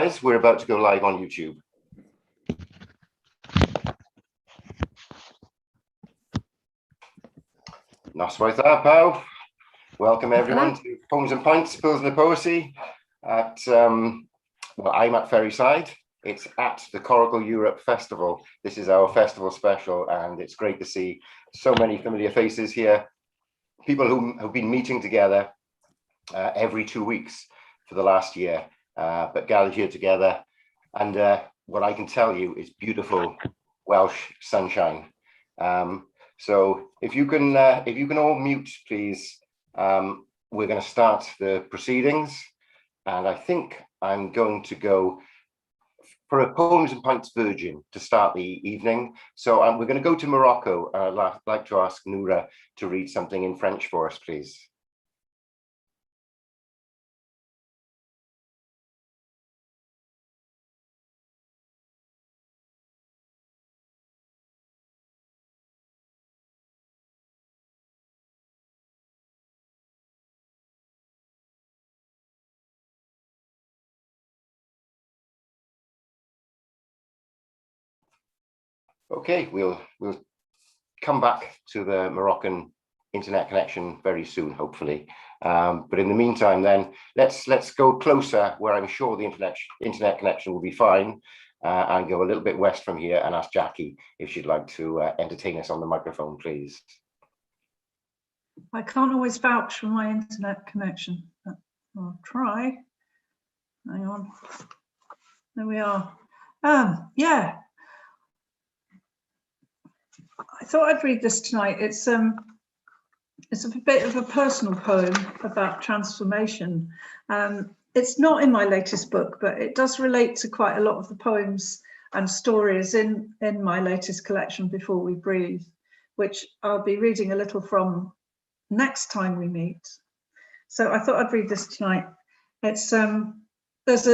guys, we're about to go live on YouTube. Noswaith pawb. Welcome everyone to Poems and Pints, Pilsnerpoesi at, well, I'm at Ferryside. It's at the Coracle Europe Festival. This is our festival special, and it's great to see so many familiar faces here. People who have been meeting together every 2 weeks for the last year, but gathered here together. And what I can tell you is beautiful Welsh sunshine. So if you can all mute, please. We're going to start the proceedings, and I think I'm going to go for a Poems and Pints Virgin to start the evening. So we're going to go to Morocco. I'd like to ask Noura to read something in French for us, please. Okay, we'll come back to the Moroccan internet connection very soon, hopefully. But in the meantime, then let's go closer, where I'm sure the internet connection will be fine, and go a little bit west from here and ask Jackie if she'd like to entertain us on the microphone, please. I can't always vouch for my internet connection, but I'll try. Hang on. There we are. Yeah. I thought I'd read this tonight. It's a bit of a personal poem about transformation. It's not in my latest book, but it does relate to quite a lot of the poems and stories in my latest collection, Before We Breathe, which I'll be reading a little from next time we meet. So I thought I'd read this tonight. It's there's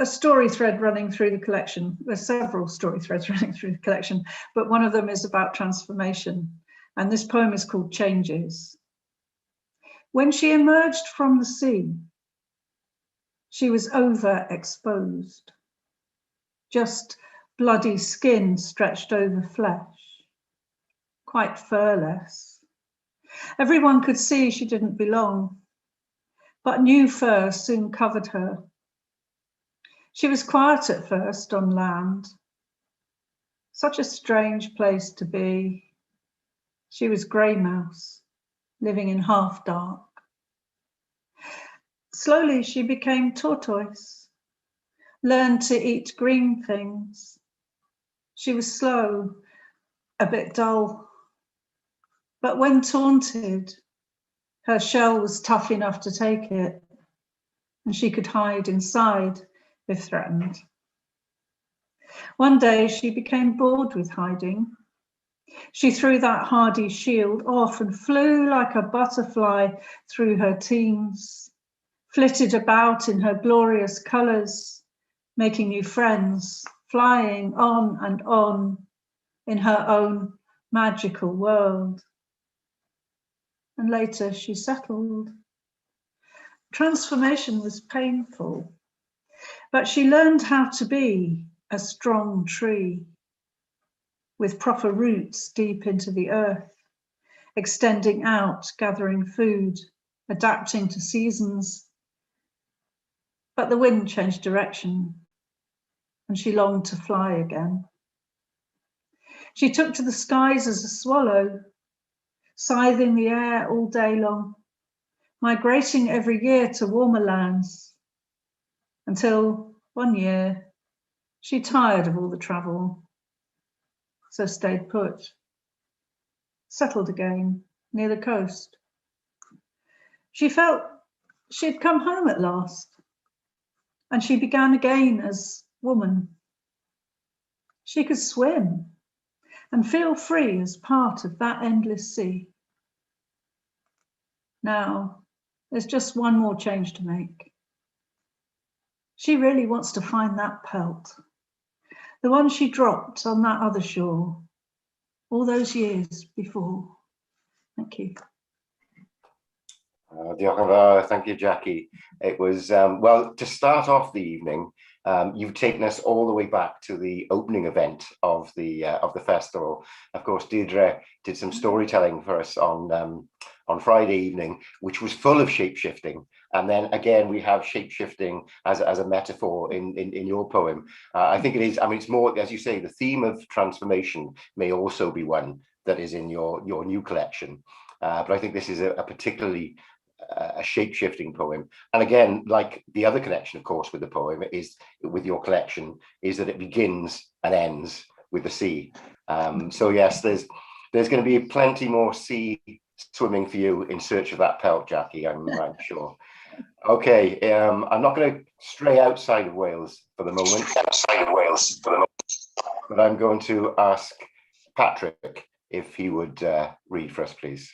a story thread running through the collection. There's several story threads running through the collection, but one of them is about transformation. And this poem is called Changes. When she emerged from the sea, she was overexposed. Just bloody skin stretched over flesh, quite furless. Everyone could see she didn't belong, but new fur soon covered her. She was quiet at first on land. Such a strange place to be. She was grey mouse, living in half dark. Slowly she became tortoise, learned to eat green things. She was slow, a bit dull. But when taunted, her shell was tough enough to take it, and she could hide inside if threatened. One day she became bored with hiding. She threw that hardy shield off and flew like a butterfly through her teens, flitted about in her glorious colours, making new friends, flying on and on in her own magical world. And later she settled. Transformation was painful, but she learned how to be a strong tree with proper roots deep into the earth, extending out, gathering food, adapting to seasons. But the wind changed direction and she longed to fly again. She took to the skies as a swallow, scything the air all day long, migrating every year to warmer lands, until one year she tired of all the travel, so stayed put, settled again near the coast. She felt she'd come home at last, and she began again as woman. She could swim and feel free as part of that endless sea. Now, there's just one more change to make. She really wants to find that pelt, the one she dropped on that other shore all those years before. Thank you. Diolch yn fawr. Thank you, Jackie. It was, well, to start off the evening, you've taken us all the way back to the opening event of the festival. Of course, Deirdre did some storytelling for us on Friday evening, which was full of shape-shifting. And then again, we have shape-shifting as a metaphor in your poem. I think it is, I mean, it's more, as you say, the theme of transformation may also be one that is in your new collection. But I think this is a particularly a shape-shifting poem. And again, like the other connection, of course, with the poem is with your collection, is that it begins and ends with the sea. So yes, there's going to be plenty more sea swimming for you in search of that pelt, Jackie, I'm sure. Okay, I'm not going to stray outside of Wales for the moment. But I'm going to ask Patrick if he would read for us, please.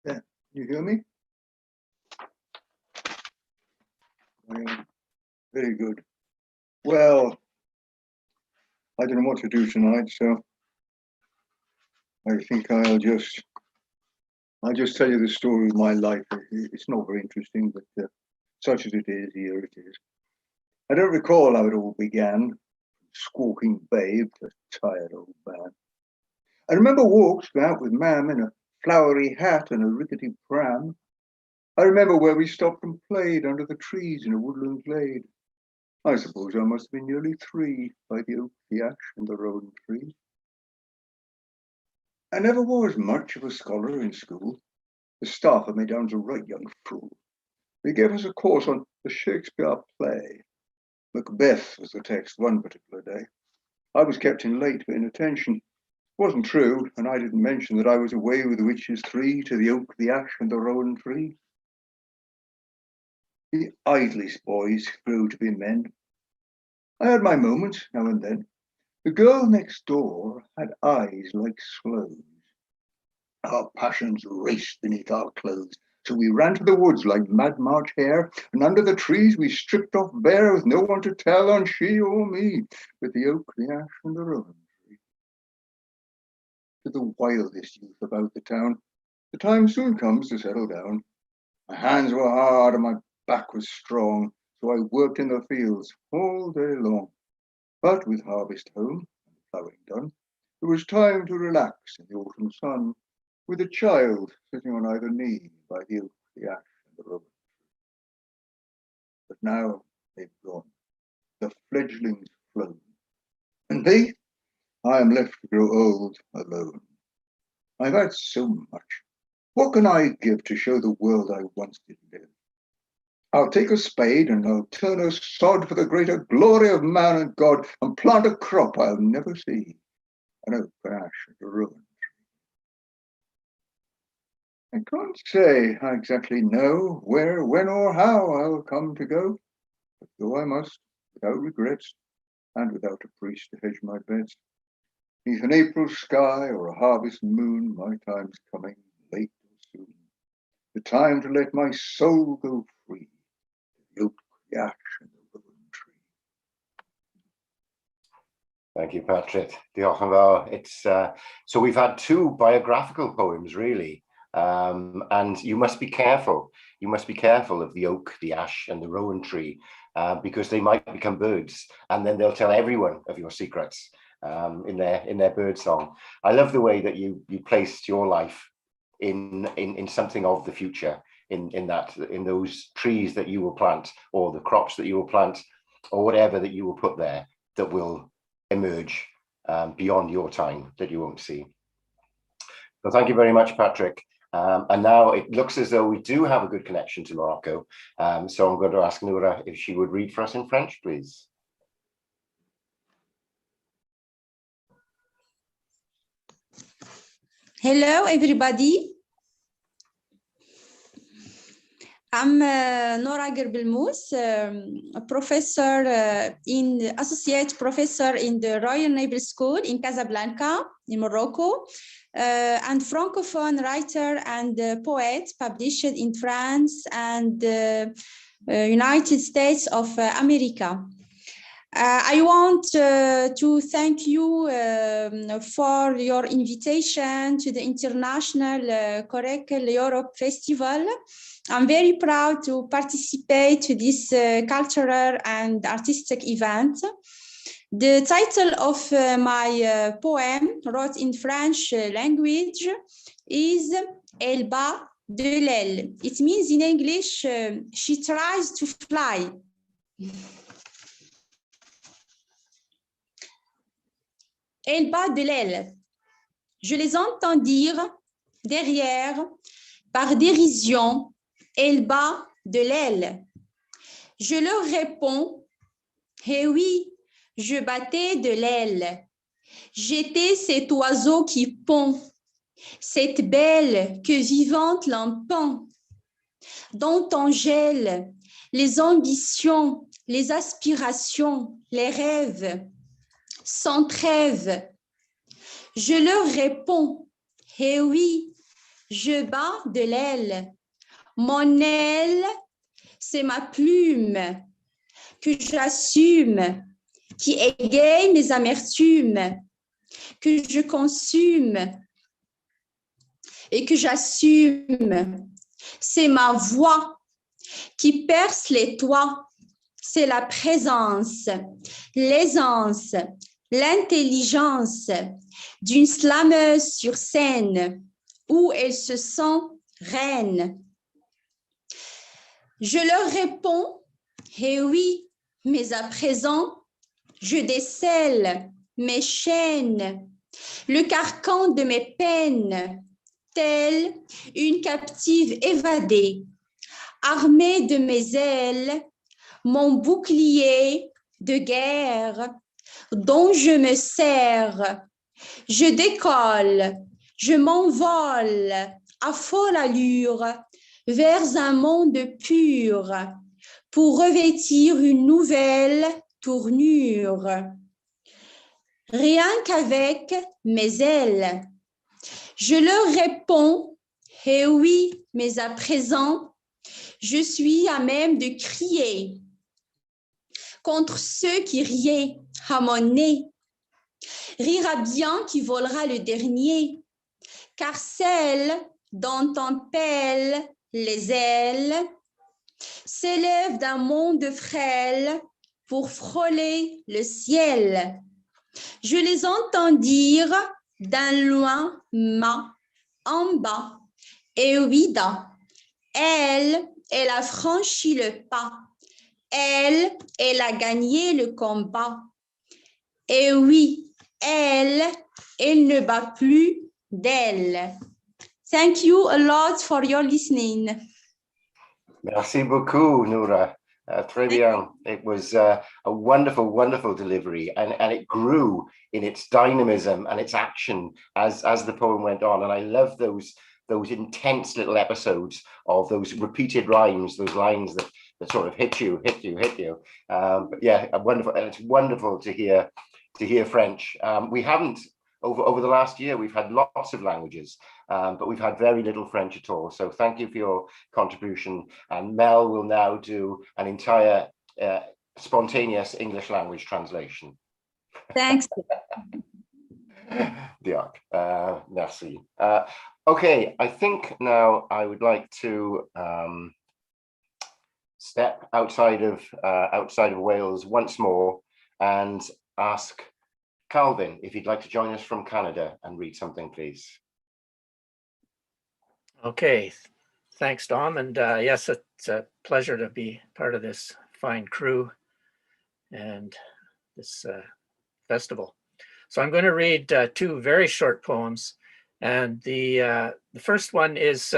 Yeah, you hear me? Very good. Well, I don't know what to do tonight, so I think I'll just tell you the story of my life. It's not very interesting, but such as it is, here it is. I don't recall how it all began. Squawking babe, a tired old man. I remember walks out with Mam in a flowery hat and a rickety pram. I remember where we stopped and played under the trees in a woodland glade. I suppose I must have been nearly 3 by the oak, the ash, and the rowan tree. I never was much of a scholar in school. The staff had me down as a right young fool. They gave us a course on the Shakespeare play. Macbeth was the text one particular day. I was kept in late for inattention. It wasn't true, and I didn't mention that I was away with the witches 3 to the oak, the ash, and the rowan tree. The idlest boys grew to be men. I had my moments now and then. The girl next door had eyes like sloes. Our passions raced beneath our clothes, so we ran to the woods like mad March hare, and under the trees we stripped off bare, with no one to tell on she or me, with the oak, the ash, and the rowan tree. To the wildest youth about the town, the time soon comes to settle down. My hands were hard and my back was strong, so I worked in the fields all day long. But with harvest home and ploughing done, it was time to relax in the autumn sun, with a child sitting on either knee by the oak, the ash, and the rowan tree. But now they've gone, the fledglings flown, and me, I am left to grow old alone. I've had so much. What can I give to show the world I once did live? I'll take a spade and I'll turn a sod for the greater glory of man and God, and plant a crop I'll never see, an oak, an ash, and a rowan tree. I can't say I exactly know where, when, or how I'll come to go, but go I must, without regrets, and without a priest to hedge my bets. Neath an April sky or a harvest moon, my time's coming, late or soon. The time to let my soul go free, the oak, the ash, and the rowan tree. Thank you, Patrick. Diolch yn fawr. It's so we've had 2 biographical poems, really, and you must be careful. You must be careful of the oak, the ash, and the rowan tree, because they might become birds, and then they'll tell everyone of your secrets in their bird song. I love the way that you placed your life in something of the future, in those trees that you will plant, or the crops that you will plant, or whatever that you will put there that will emerge beyond your time, that you won't see. So thank you very much, Patrick. And now it looks as though we do have a good connection to Morocco. So I'm going to ask Noura if she would read for us in French, please. Hello, everybody. I'm Nora Gerbelmous, a professor associate professor in the Royal Naval School in Casablanca, in Morocco, and Francophone writer and poet published in France and United States of America. I want to thank you for your invitation to the International Coracle Europe Festival. I'm very proud to participate to this cultural and artistic event. The title of my poem, wrote in French language, is Elle bat de l'aile. It means in English, she tries to fly. Elle bat de l'aile. Je les entends dire derrière, par dérision, elle bat de l'aile. Je leur réponds, eh oui, je battais de l'aile. J'étais cet oiseau qui pond, cette belle que vivante l'empend, dont on gèle les ambitions, les aspirations, les rêves, sans trêve. Je leur réponds, eh oui, je bats de l'aile. Mon aile, c'est ma plume que j'assume, qui égaye mes amertumes, que je consume et que j'assume. C'est ma voix qui perce les toits. C'est la présence, l'aisance, l'intelligence d'une slameuse sur scène où elle se sent reine. Je leur réponds, eh oui, mais à présent, je décèle mes chaînes, le carcan de mes peines, telle une captive évadée, armée de mes ailes, mon bouclier de guerre dont je me sers. Je décolle, je m'envole à folle allure vers un monde pur pour revêtir une nouvelle tournure. Rien qu'avec mes ailes, je leur réponds, eh oui, mais à présent, je suis à même de crier contre ceux qui riaient à mon nez. Rira bien qui volera le dernier, car celle dont on pèle les ailes s'élève d'un monde frêle pour frôler le ciel. Je les entends dire d'un loin ma, en bas, et ouida. Elle a franchi le pas. Elle a gagné le combat. Et oui, elle ne bat plus d'elle. Thank you a lot for your listening. Merci beaucoup, Noura. Très bien. It was a wonderful, wonderful delivery, and it grew in its dynamism and its action as the poem went on. And I love those intense little episodes of those repeated rhymes, those lines that sort of hit you. But yeah, wonderful, and it's wonderful to hear French. We haven't over the last year. We've had lots of languages, but we've had very little French at all. So thank you for your contribution. And Mel will now do an entire spontaneous English language translation. Thanks. Diolch. Merci. Okay, I think now I would like to step outside of Wales once more and ask Calvin if you'd like to join us from Canada and read something, please. Okay, thanks, Dom. And yes, it's a pleasure to be part of this fine crew and this festival. So I'm going to read two very short poems, and the first one is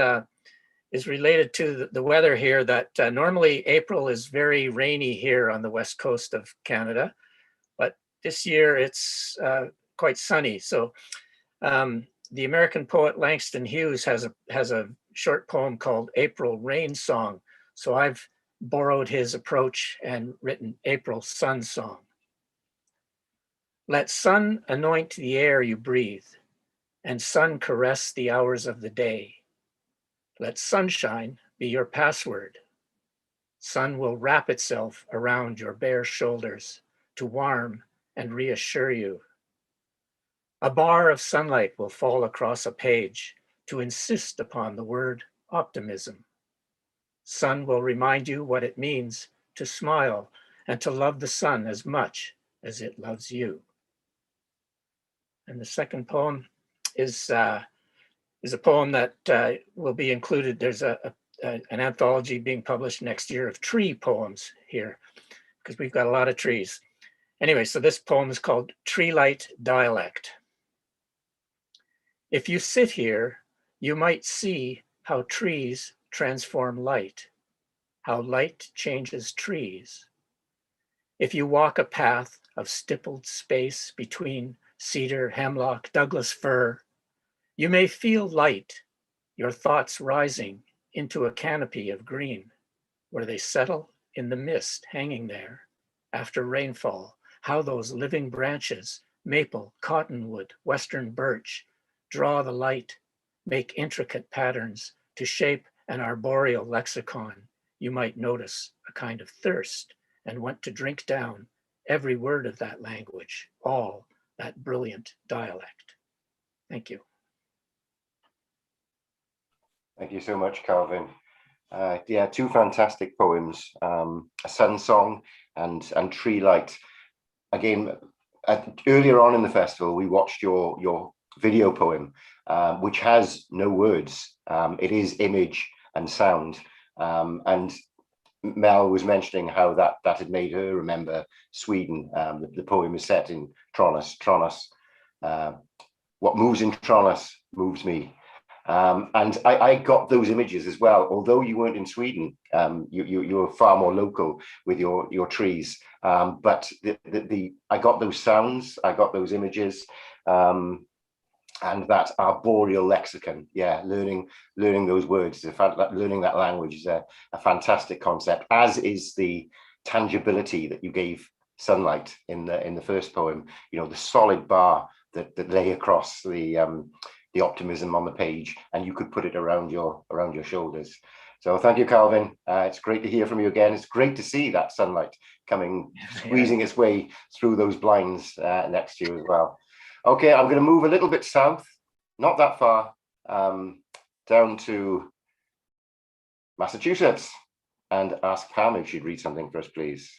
related to the weather here. That normally April is very rainy here on the west coast of Canada, but this year it's quite sunny. So the American poet Langston Hughes has a short poem called April Rain Song. So I've borrowed his approach and written April Sun Song. Let sun anoint the air you breathe, and sun caress the hours of the day. Let sunshine be your password. Sun will wrap itself around your bare shoulders to warm and reassure you. A bar of sunlight will fall across a page to insist upon the word optimism. Sun will remind you what it means to smile and to love the sun as much as it loves you. And the second poem is a poem that will be included. There's an anthology being published next year of tree poems here, because we've got a lot of trees. Anyway, so this poem is called Tree Light Dialect. If you sit here, you might see how trees transform light, how light changes trees. If you walk a path of stippled space between cedar, hemlock, Douglas fir, you may feel light, your thoughts rising into a canopy of green, where they settle in the mist hanging there after rainfall, how those living branches, maple, cottonwood, western birch, draw the light, make intricate patterns to shape an arboreal lexicon. You might notice a kind of thirst and want to drink down every word of that language, all that brilliant dialect. Thank you. Thank you so much, Calvin. Yeah, two fantastic poems, A Sun Song and Tree Light. Again, earlier on in the festival, we watched your video poem, which has no words. It is image and sound. And Mel was mentioning how that had made her remember Sweden. The poem is set in Tranås. What moves in Tranås moves me. And I got those images as well. Although you weren't in Sweden, you were far more local with your trees. But I got those sounds, I got those images, and that arboreal lexicon. Yeah, learning those words, learning that language is a fantastic concept. As is the tangibility that you gave sunlight in the first poem. You know, the solid bar that lay across the optimism on the page, and you could put it around your shoulders. So thank you, Calvin. It's great to hear from you again. It's great to see that sunlight coming, squeezing its way through those blinds next to you as well. Okay, I'm going to move a little bit south, not that far, down to Massachusetts, and ask Pam if she'd read something for us, please.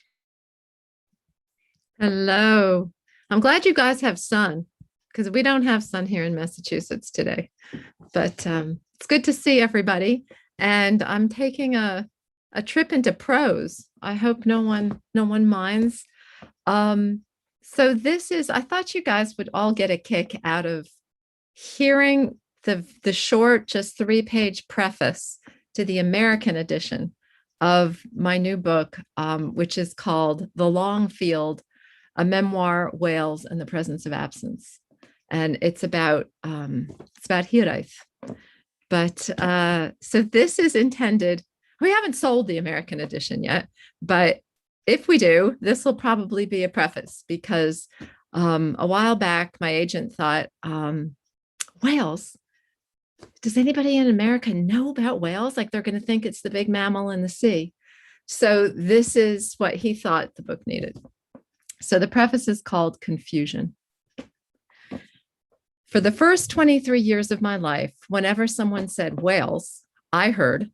Hello. I'm glad you guys have sun, because we don't have sun here in Massachusetts today, but it's good to see everybody. And I'm taking a trip into prose. I hope no one minds. So this is, I thought you guys would all get a kick out of hearing the short, just 3-page preface to the American edition of my new book, which is called The Long Field, a memoir, Wales, and the Presence of Absence. And it's about hiraeth. But so this is intended, we haven't sold the American edition yet, but if we do, this will probably be a preface, because a while back, my agent thought, whales, does anybody in America know about whales? Like, they're going to think it's the big mammal in the sea. So this is what he thought the book needed. So the preface is called Confusion. For the first 23 years of my life, whenever someone said whales, I heard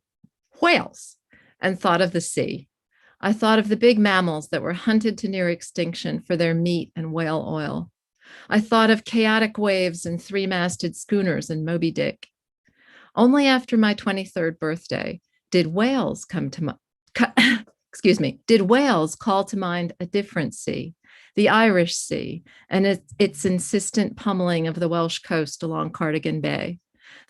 whales and thought of the sea. I thought of the big mammals that were hunted to near extinction for their meat and whale oil. I thought of chaotic waves and 3-masted schooners in Moby Dick. Only after my 23rd birthday did whales did whales call to mind a different sea, the Irish Sea, and its insistent pummeling of the Welsh coast along Cardigan Bay,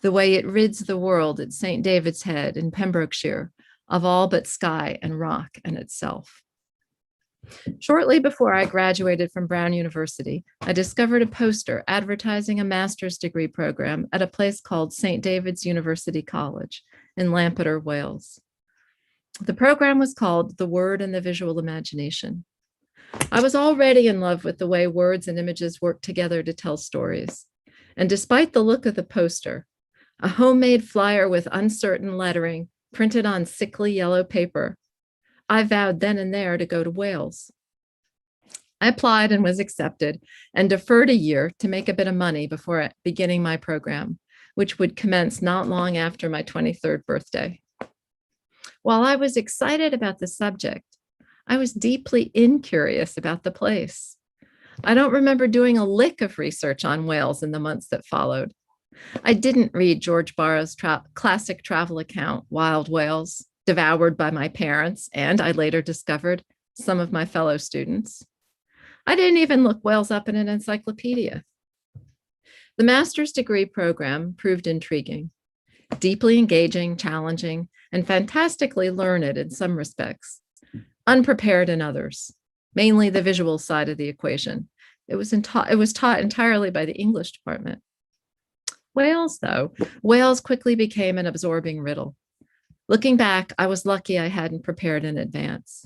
the way it rids the world at St. David's Head in Pembrokeshire of all but sky and rock and itself. Shortly before I graduated from Brown University, I discovered a poster advertising a master's degree program at a place called St. David's University College in Lampeter, Wales. The program was called The Word and the Visual Imagination. I was already in love with the way words and images work together to tell stories. And despite the look of the poster, a homemade flyer with uncertain lettering printed on sickly yellow paper, I vowed then and there to go to Wales. I applied and was accepted and deferred a year to make a bit of money before beginning my program, which would commence not long after my 23rd birthday. While I was excited about the subject, I was deeply incurious about the place. I don't remember doing a lick of research on Wales in the months that followed. I didn't read George Borrow's classic travel account, Wild Wales, devoured by my parents, and I later discovered some of my fellow students. I didn't even look Wales up in an encyclopedia. The master's degree program proved intriguing, deeply engaging, challenging, and fantastically learned in some respects, unprepared in others, mainly the visual side of the equation. It was taught entirely by the English department. Wales, though, Wales quickly became an absorbing riddle. Looking back, I was lucky I hadn't prepared in advance.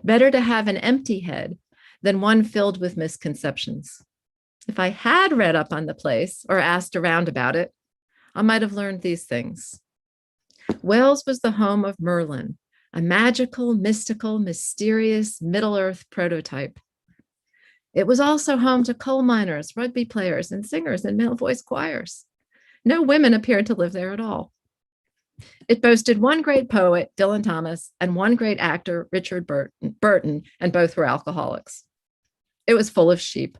Better to have an empty head than one filled with misconceptions. If I had read up on the place or asked around about it, I might have learned these things. Wales was the home of Merlin, a magical, mystical, mysterious Middle-earth prototype. It was also home to coal miners, rugby players, and singers in male voice choirs. No women appeared to live there at all. It boasted one great poet, Dylan Thomas, and one great actor, Richard Burton, and both were alcoholics. It was full of sheep.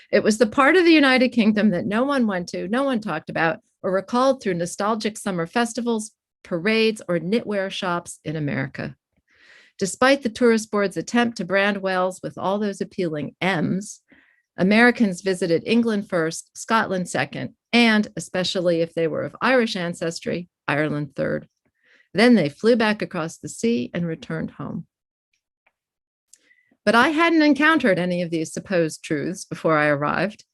It was the part of the United Kingdom that no one went to, no one talked about, or recalled through nostalgic summer festivals, parades, or knitwear shops in America. Despite the tourist board's attempt to brand Wales with all those appealing M's, Americans visited England first, Scotland second, and, especially if they were of Irish ancestry, Ireland third. Then they flew back across the sea and returned home. But I hadn't encountered any of these supposed truths before I arrived.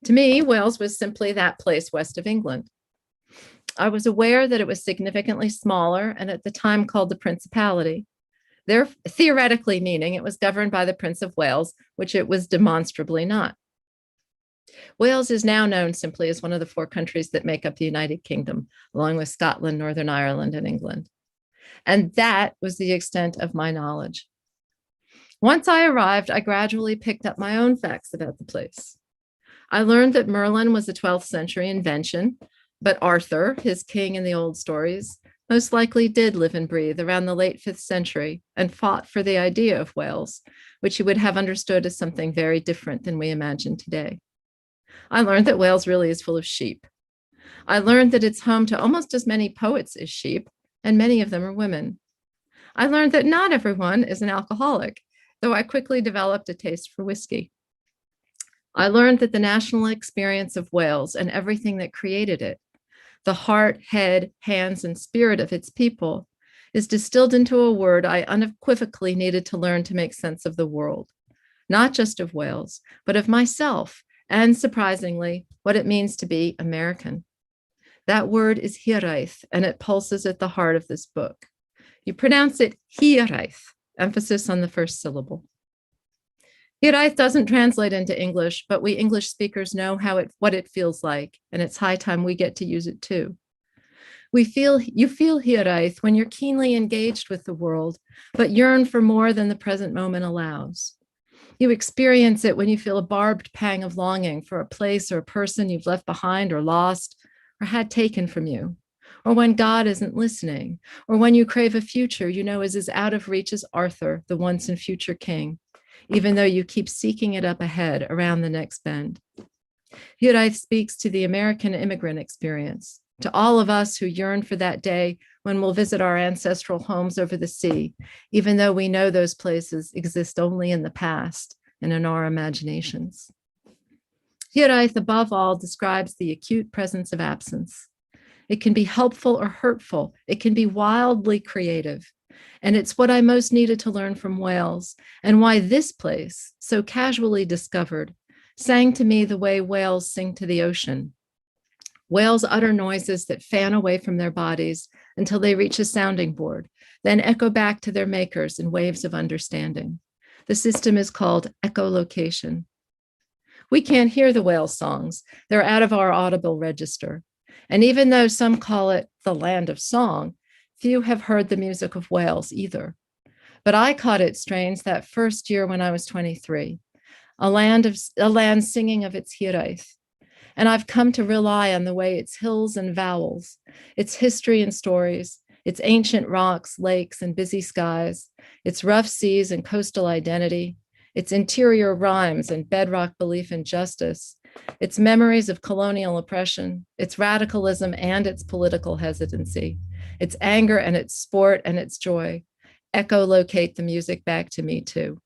To me, Wales was simply that place west of England. I was aware that it was significantly smaller and at the time called the Principality, theoretically meaning it was governed by the Prince of Wales, which it was demonstrably not. Wales is now known simply as one of the 4 countries that make up the United Kingdom, along with Scotland, Northern Ireland, and England. And that was the extent of my knowledge. Once I arrived, I gradually picked up my own facts about the place. I learned that Merlin was a 12th century invention, but Arthur, his king in the old stories, most likely did live and breathe around the late 5th century and fought for the idea of Wales, which he would have understood as something very different than we imagine today. I learned that Wales really is full of sheep. I learned that it's home to almost as many poets as sheep, and many of them are women. I learned that not everyone is an alcoholic, though I quickly developed a taste for whiskey. I learned that the national experience of Wales and everything that created it, the heart, head, hands, and spirit of its people, is distilled into a word I unequivocally needed to learn to make sense of the world, not just of Wales, but of myself, and surprisingly, what it means to be American. That word is hiraeth, and it pulses at the heart of this book. You pronounce it hiraeth, emphasis on the first syllable. Hiraeth doesn't translate into English, but we English speakers know what it feels like, and it's high time we get to use it too. You feel hiraeth when you're keenly engaged with the world, but yearn for more than the present moment allows. You experience it when you feel a barbed pang of longing for a place or a person you've left behind or lost or had taken from you, or when God isn't listening, or when you crave a future you know is as out of reach as Arthur, the once and future king, even though you keep seeking it up ahead around the next bend. Hiraeth speaks to the American immigrant experience, to all of us who yearn for that day when we'll visit our ancestral homes over the sea, even though we know those places exist only in the past and in our imaginations. Hiraeth, above all, describes the acute presence of absence. It can be helpful or hurtful. It can be wildly creative. And it's what I most needed to learn from Wales, and why this place, so casually discovered, sang to me the way whales sing to the ocean. Whales utter noises that fan away from their bodies until they reach a sounding board, then echo back to their makers in waves of understanding. The system is called echolocation. We can't hear the whale songs. They're out of our audible register. And even though some call it the land of song, few have heard the music of Wales either. but I caught its strains that first year when I was 23, a land singing of its hiraeth. And I've come to rely on the way its hills and vowels, its history and stories, its ancient rocks, lakes, and busy skies, its rough seas and coastal identity, its interior rhymes and bedrock belief in justice, its memories of colonial oppression, its radicalism and its political hesitancy, its anger and its sport and its joy, echolocate the music back to me too.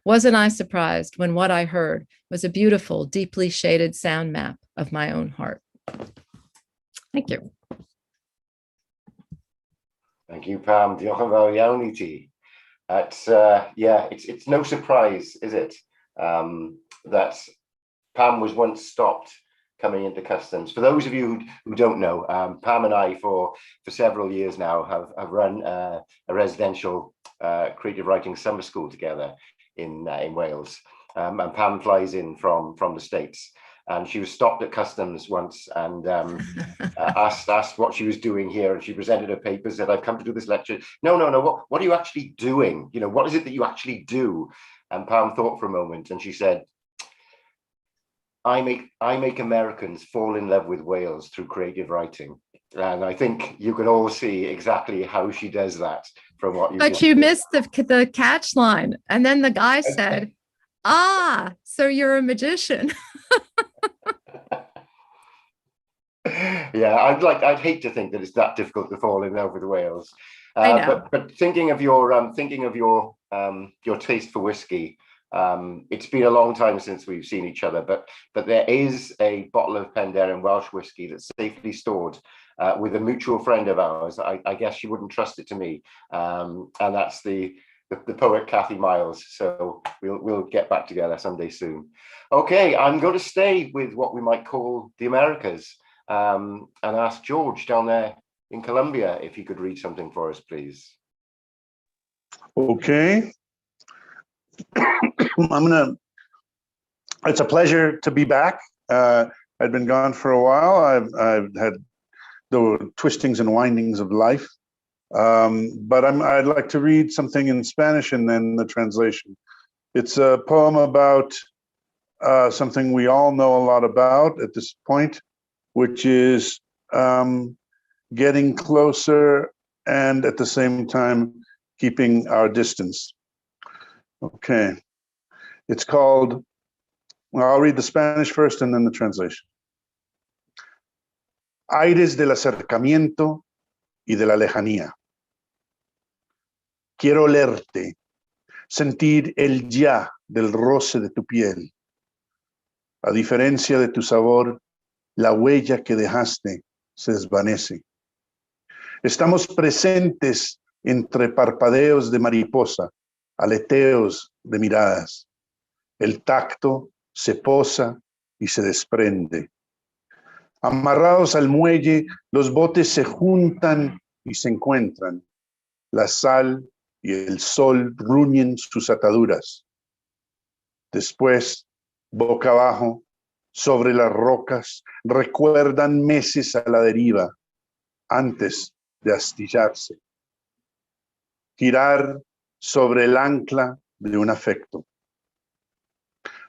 Wasn't I surprised when what I heard was a beautiful, deeply shaded sound map of my own heart? Thank you. Thank you, Pam. Diolch yn fawr iawn I ti. It's no surprise, is it, that Pam was once stopped coming into customs. For those of you who don't know, Pam and I for several years now have run a residential creative writing summer school together in Wales. And Pam flies in from the States. And she was stopped at customs once and asked what she was doing here. And she presented her papers, said, I've come to do this lecture. No, what are you actually doing? You know, what is it that you actually do? And Pam thought for a moment and she said, I make Americans fall in love with Wales through creative writing. And I think you can all see exactly how she does that from what you. But you missed the catch line. And then the guy said, so you're a magician. Yeah, I'd hate to think that it's that difficult to fall in love with Wales. I know. But thinking of your taste for whiskey, it's been a long time since we've seen each other, but there is a bottle of Penderyn Welsh whiskey that's safely stored with a mutual friend of ours. I guess she wouldn't trust it to me, and that's the poet Kathy Miles. So we'll get back together someday soon. Okay, I'm going to stay with what we might call the Americas, and ask George down there in Colombia if he could read something for us, please. Okay. It's a pleasure to be back. I'd been gone for a while. I've had the twistings and windings of life. But I'd like to read something in Spanish and then the translation. It's a poem about something we all know a lot about at this point, which is getting closer and at the same time keeping our distance. Okay. It's called, well, I'll read the Spanish first and then the translation. Aires del acercamiento y de la lejanía. Quiero olerte, sentir el ya del roce de tu piel. A diferencia de tu sabor, la huella que dejaste se desvanece. Estamos presentes entre parpadeos de mariposa, aleteos de miradas. El tacto se posa y se desprende. Amarrados al muelle, los botes se juntan y se encuentran. La sal y el sol ruñen sus ataduras. Después, boca abajo, sobre las rocas, recuerdan meses a la deriva, antes de astillarse. Girar sobre el ancla de un afecto.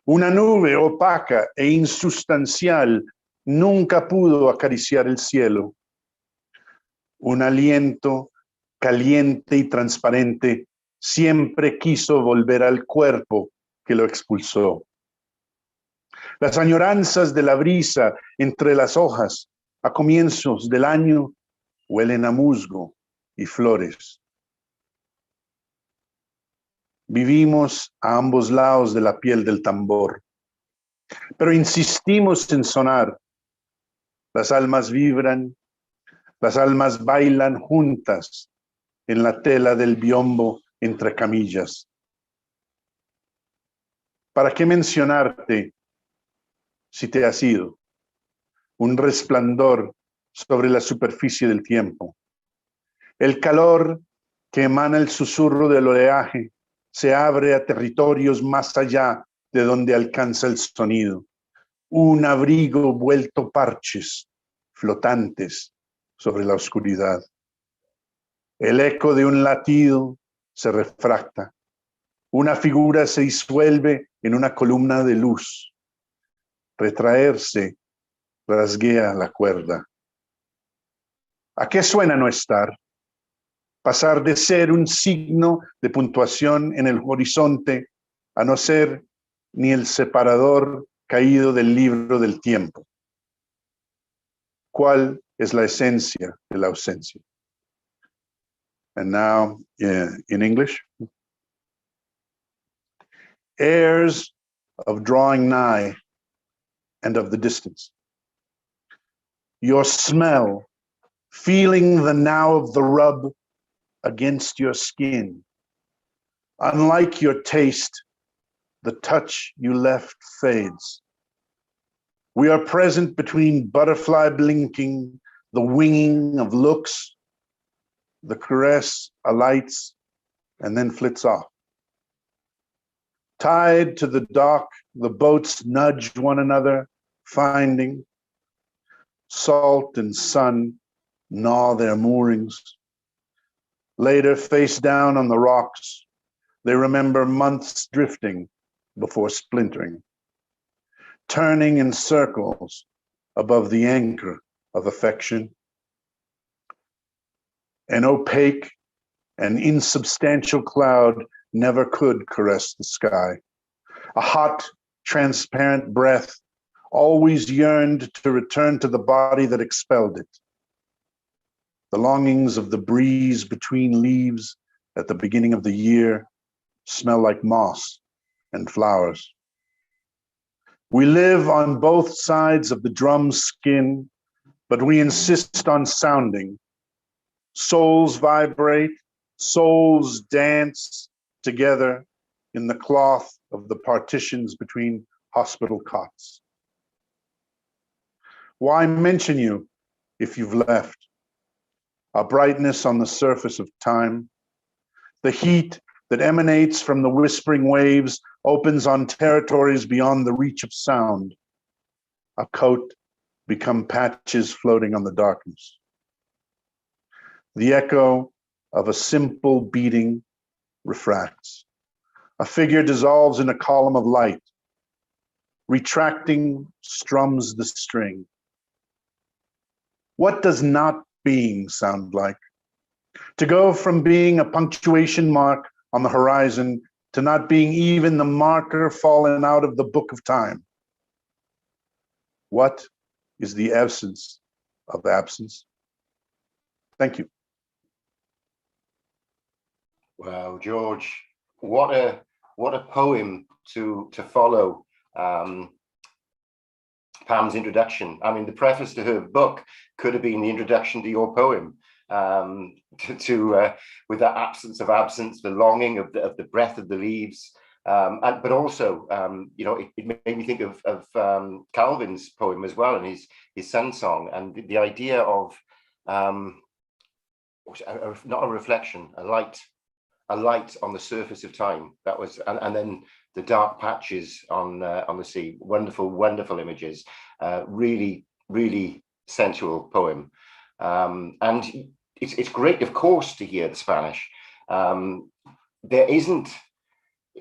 Una nube opaca e insustancial nunca pudo acariciar el cielo. Un aliento caliente y transparente siempre quiso volver al cuerpo que lo expulsó. Las añoranzas de la brisa entre las hojas a comienzos del año huelen a musgo y flores. Vivimos a ambos lados de la piel del tambor, pero insistimos en sonar. Las almas vibran, las almas bailan juntas en la tela del biombo entre camillas. ¿Para qué mencionarte si te has ido? Un resplandor sobre la superficie del tiempo. El calor que emana el susurro del oleaje se abre a territorios más allá de donde alcanza el sonido. Un abrigo vuelto parches, flotantes sobre la oscuridad. El eco de un latido se refracta. Una figura se disuelve en una columna de luz. Retraerse rasguea la cuerda. ¿A qué suena no estar? Pasar de ser un signo de puntuación en el horizonte a no ser ni el separador caído del libro del tiempo. ¿Cuál es la esencia de la ausencia? And now in English. Heirs of drawing nigh and of the distance. Your smell, feeling the now of the rub against your skin. Unlike your taste, the touch you left fades. We are present between butterfly blinking, the winging of looks, the caress alights and then flits off. Tied to the dock, the boats nudge one another, finding. Salt and sun gnaw their moorings. Later, face down on the rocks, they remember months drifting before splintering, turning in circles above the anchor of affection. An opaque and insubstantial cloud never could caress the sky. A hot, transparent breath always yearned to return to the body that expelled it. The longings of the breeze between leaves at the beginning of the year smell like moss and flowers. We live on both sides of the drum's skin, but we insist on sounding. Souls vibrate, souls dance together in the cloth of the partitions between hospital cots. Why mention you if you've left? A brightness on the surface of time. The heat that emanates from the whispering waves opens on territories beyond the reach of sound. A coat become patches floating on the darkness. The echo of a simple beating refracts. A figure dissolves in a column of light. Retracting strums the string. What does not being sound like? To go from being a punctuation mark on the horizon to not being even the marker fallen out of the book of time. What is the absence of absence? Thank you. Wow, George, what a poem to follow Pam's introduction. I mean, the preface to her book could have been the introduction to your poem. With that absence of absence, the longing of the breath of the leaves, but also, you know, it made me think of Calvin's poem as well, and his sun song, and the idea of not a reflection, a light on the surface of time. That was, and then the dark patches on the sea. Wonderful images. Really sensual poem. And it's great, of course, to hear the Spanish. There isn't,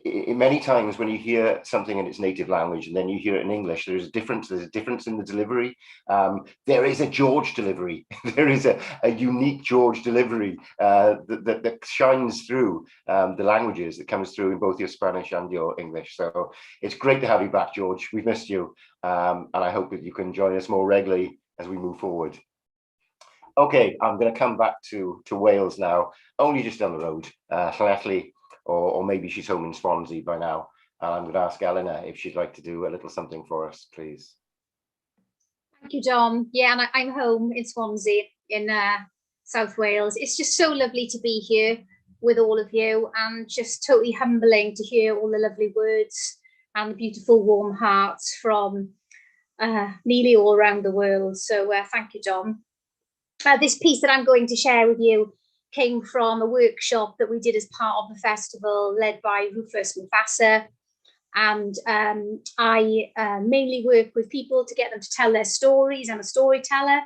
many times when you hear something in its native language and then you hear it in English, there's a difference in the delivery. There is a George delivery. There is a unique George delivery that shines through the languages, that comes through in both your Spanish and your English. So it's great to have you back, George. We've missed you. And I hope that you can join us more regularly as we move forward. Okay, I'm going to come back to Wales now, only just down the road, Llanelli, or maybe she's home in Swansea by now. I'm going to ask Eleanor if she'd like to do a little something for us, please. Thank you, Dom. Yeah, and I'm home in Swansea in South Wales. It's just so lovely to be here with all of you, and just totally humbling to hear all the lovely words and the beautiful warm hearts from nearly all around the world. So thank you, Dom. This piece that I'm going to share with you came from a workshop that we did as part of the festival, led by Rufus Mufasa. And I mainly work with people to get them to tell their stories. I'm a storyteller.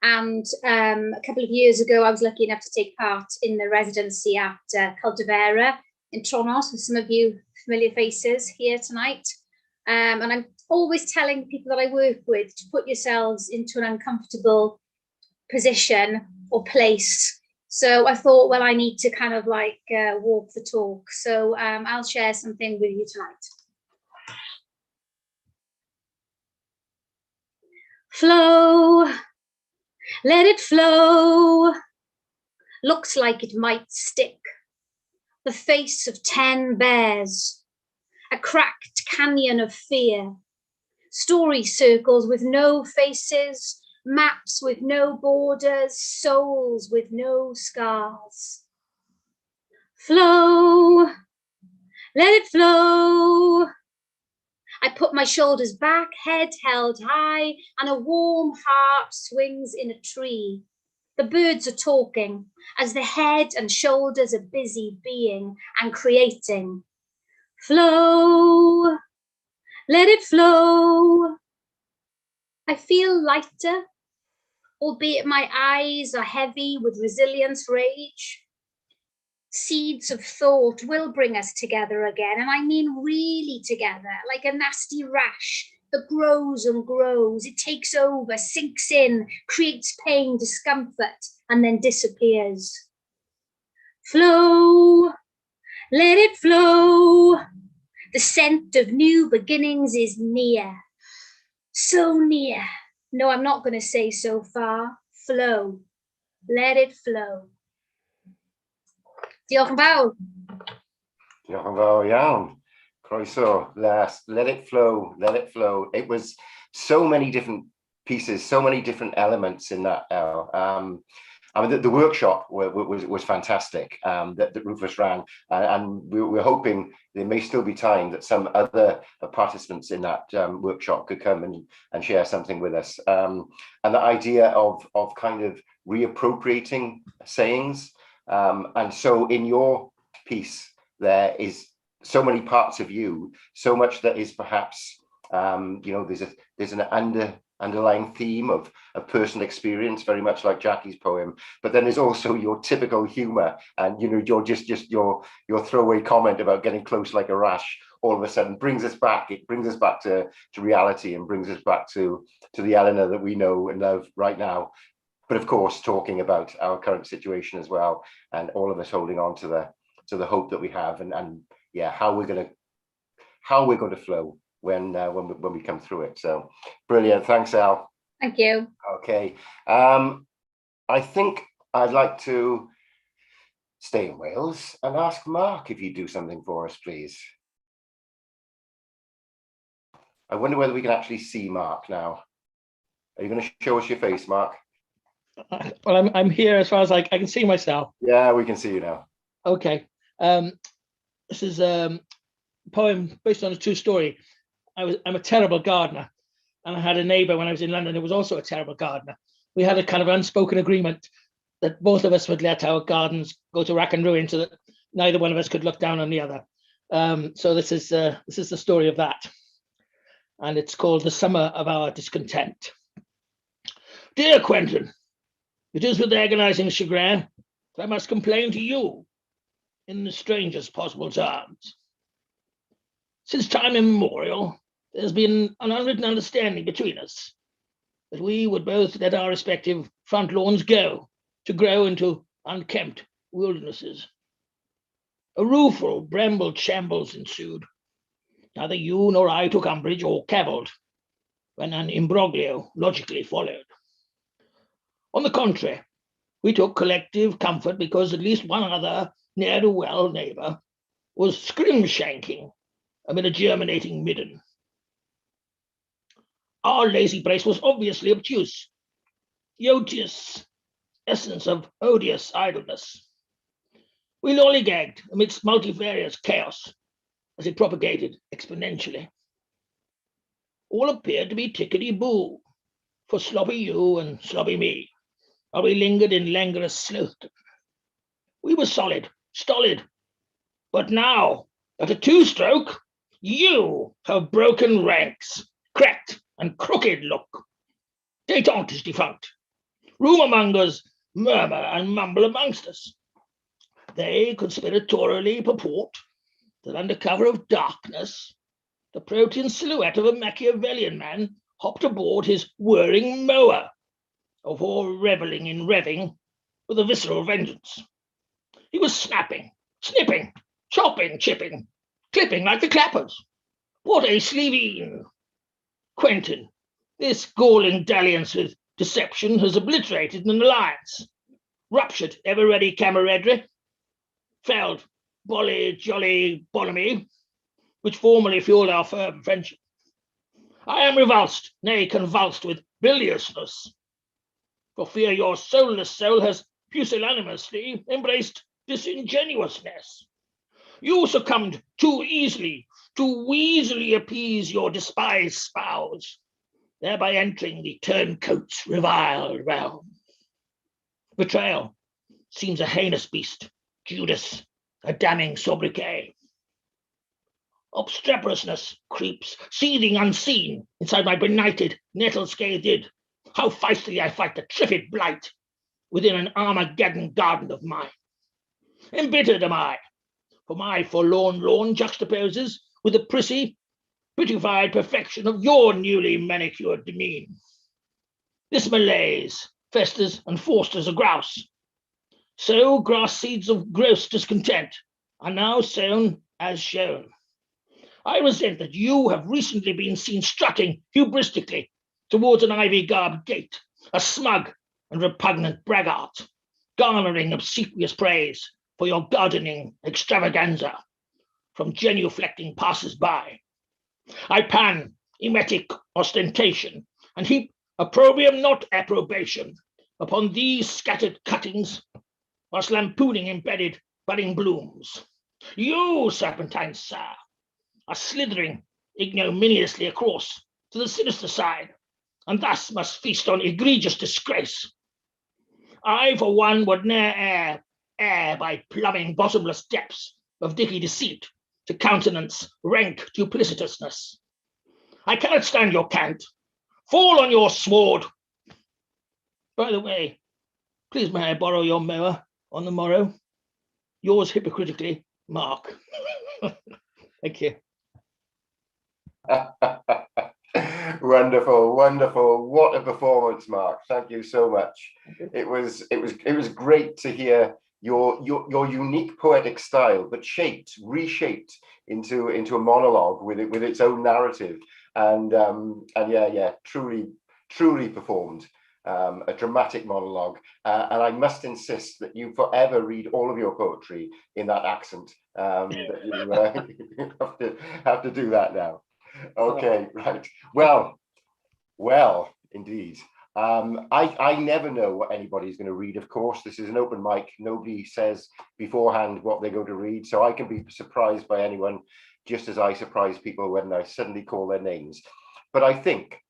And a couple of years ago, I was lucky enough to take part in the residency at Cultivera in Toronto. So some of you familiar faces here tonight. And I'm always telling people that I work with to put yourselves into an uncomfortable position or place. So I thought, well, I need to kind of like walk the talk. So I'll share something with you tonight. Flow, let it flow. Looks like it might stick. The face of 10 bears, a cracked canyon of fear, story circles with no faces, maps with no borders, souls with no scars. Flow, let it flow. I put my shoulders back, head held high, and a warm heart swings in a tree. The birds are talking as the head and shoulders are busy being and creating. Flow, let it flow. I feel lighter, albeit my eyes are heavy with resilience, rage. Seeds of thought will bring us together again, and I mean really together, like a nasty rash that grows and grows. It takes over, sinks in, creates pain, discomfort, and then disappears. Flow, let it flow. The scent of new beginnings is near, so near. No, I'm not going to say so far. Flow, let it flow. Diolch yn fawr. Diolch yn fawr iawn. Croeso, let it flow, let it flow. It was so many different pieces, so many different elements in that. I mean, the workshop was fantastic that Rufus ran, and we're hoping there may still be time that some other participants in that workshop could come and share something with us. And the idea of kind of reappropriating sayings. And so in your piece, there is so many parts of you, so much that is perhaps, there's an underlying theme of personal experience, very much like Jackie's poem, but then there's also your typical humor, and your throwaway comment about getting close like a rash all of a sudden brings us back. It brings us back to reality and brings us back to the Eleanor that we know and love right now. But of course, talking about our current situation as well, and all of us holding on to the hope that we have, and yeah, how we're going to flow when we come through it. So brilliant. Thanks, Al. Thank you. Okay. I think I'd like to stay in Wales and ask Mark if you'd do something for us, please. I wonder whether we can actually see Mark now. Are you going to show us your face, Mark? Well, I'm here as far as I can see myself. Yeah, we can see you now. Okay. This is a poem based on a true story. I'm a terrible gardener, and I had a neighbor when I was in London who was also a terrible gardener. We had a kind of unspoken agreement that both of us would let our gardens go to rack and ruin so that neither one of us could look down on the other. So this is the story of that. And it's called The Summer of Our Discontent. Dear Quentin, it is with agonizing chagrin that I must complain to you in the strangest possible terms. Since time immemorial, there's been an unwritten understanding between us that we would both let our respective front lawns go to grow into unkempt wildernesses. A rueful bramble shambles ensued. Neither you nor I took umbrage or cavilled when an imbroglio logically followed. On the contrary, we took collective comfort because at least one other ne'er-do-well neighbour was scrimshanking amid a germinating midden. Our lazy place was obviously obtuse, the odious essence of odious idleness. We lollygagged amidst multifarious chaos as it propagated exponentially. All appeared to be tickety-boo for sloppy you and sloppy me, while we lingered in languorous sloth. We were solid, stolid, but now, at a two-stroke, you have broken ranks, cracked and crooked look. Détente is defunct. Rumour mongers murmur and mumble amongst us. They conspiratorially purport that under cover of darkness, the protean silhouette of a Machiavellian man hopped aboard his whirring mower, before reveling in revving with a visceral vengeance. He was snapping, snipping, chopping, chipping, clipping like the clappers. What a sleveen! Quentin, this galling dalliance with deception has obliterated an alliance, ruptured ever-ready camaraderie, felled bolly jolly bonhomie, which formerly fueled our firm friendship. I am revulsed, nay convulsed with biliousness, for fear your soulless soul has pusillanimously embraced disingenuousness. You succumbed too easily to weaselly appease your despised spouse, thereby entering the turncoat's reviled realm. Betrayal seems a heinous beast, Judas, a damning sobriquet. Obstreperousness creeps, seething unseen, inside my benighted, nettle-scathed id. How feistily I fight the triffid blight within an Armageddon garden of mine. Embittered am I, for my forlorn lawn juxtaposes with the prissy, prettified perfection of your newly manicured demean. This malaise festers and fosters a grouse. So grass seeds of gross discontent are now sown as shown. I resent that you have recently been seen strutting hubristically towards an ivy-garbed gate, a smug and repugnant braggart, garnering obsequious praise for your gardening extravaganza from genuflecting passers-by. I pan emetic ostentation and heap opprobrium not approbation upon these scattered cuttings, whilst lampooning embedded budding blooms. You, serpentine sir, are slithering ignominiously across to the sinister side, and thus must feast on egregious disgrace. I, for one, would ne'er err by plumbing bottomless depths of dicky deceit to countenance rank duplicitousness. I cannot stand your cant. Fall on your sword. By the way, please may I borrow your mower on the morrow? Yours hypocritically, Mark. Thank you. Wonderful, wonderful. What a performance, Mark. Thank you so much. It was great to hear your unique poetic style, but reshaped into a monologue with its own narrative. And yeah, truly performed. A dramatic monologue, and I must insist that you forever read all of your poetry in that accent. That you have to do that now. Okay, right. Well, indeed. I never know what anybody's going to read. Of course, this is an open mic. Nobody says beforehand what they're going to read, so I can be surprised by anyone, just as I surprise people when I suddenly call their names. But I think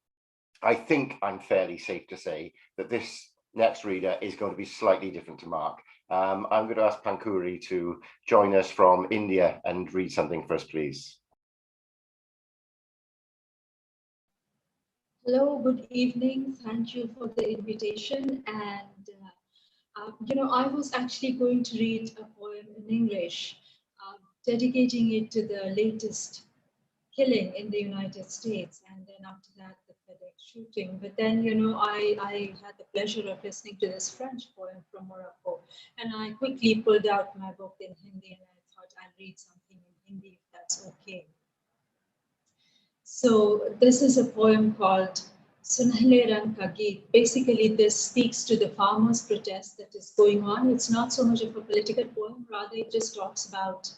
I'm fairly safe to say that this next reader is going to be slightly different to Mark. I'm going to ask Pankuri to join us from India and read something for us, please. Hello, good evening. Thank you for the invitation. And, I was actually going to read a poem in English, dedicating it to the latest killing in the United States, and then after that the FedEx shooting. But then I had the pleasure of listening to this French poem from Morocco, and I quickly pulled out my book in Hindi, and I thought I'll read something in Hindi if that's okay. So this is a poem called Sunahle Rang Ka Geet. Basically, this speaks to the farmers' protest that is going on. It's not so much of a political poem, rather it just talks about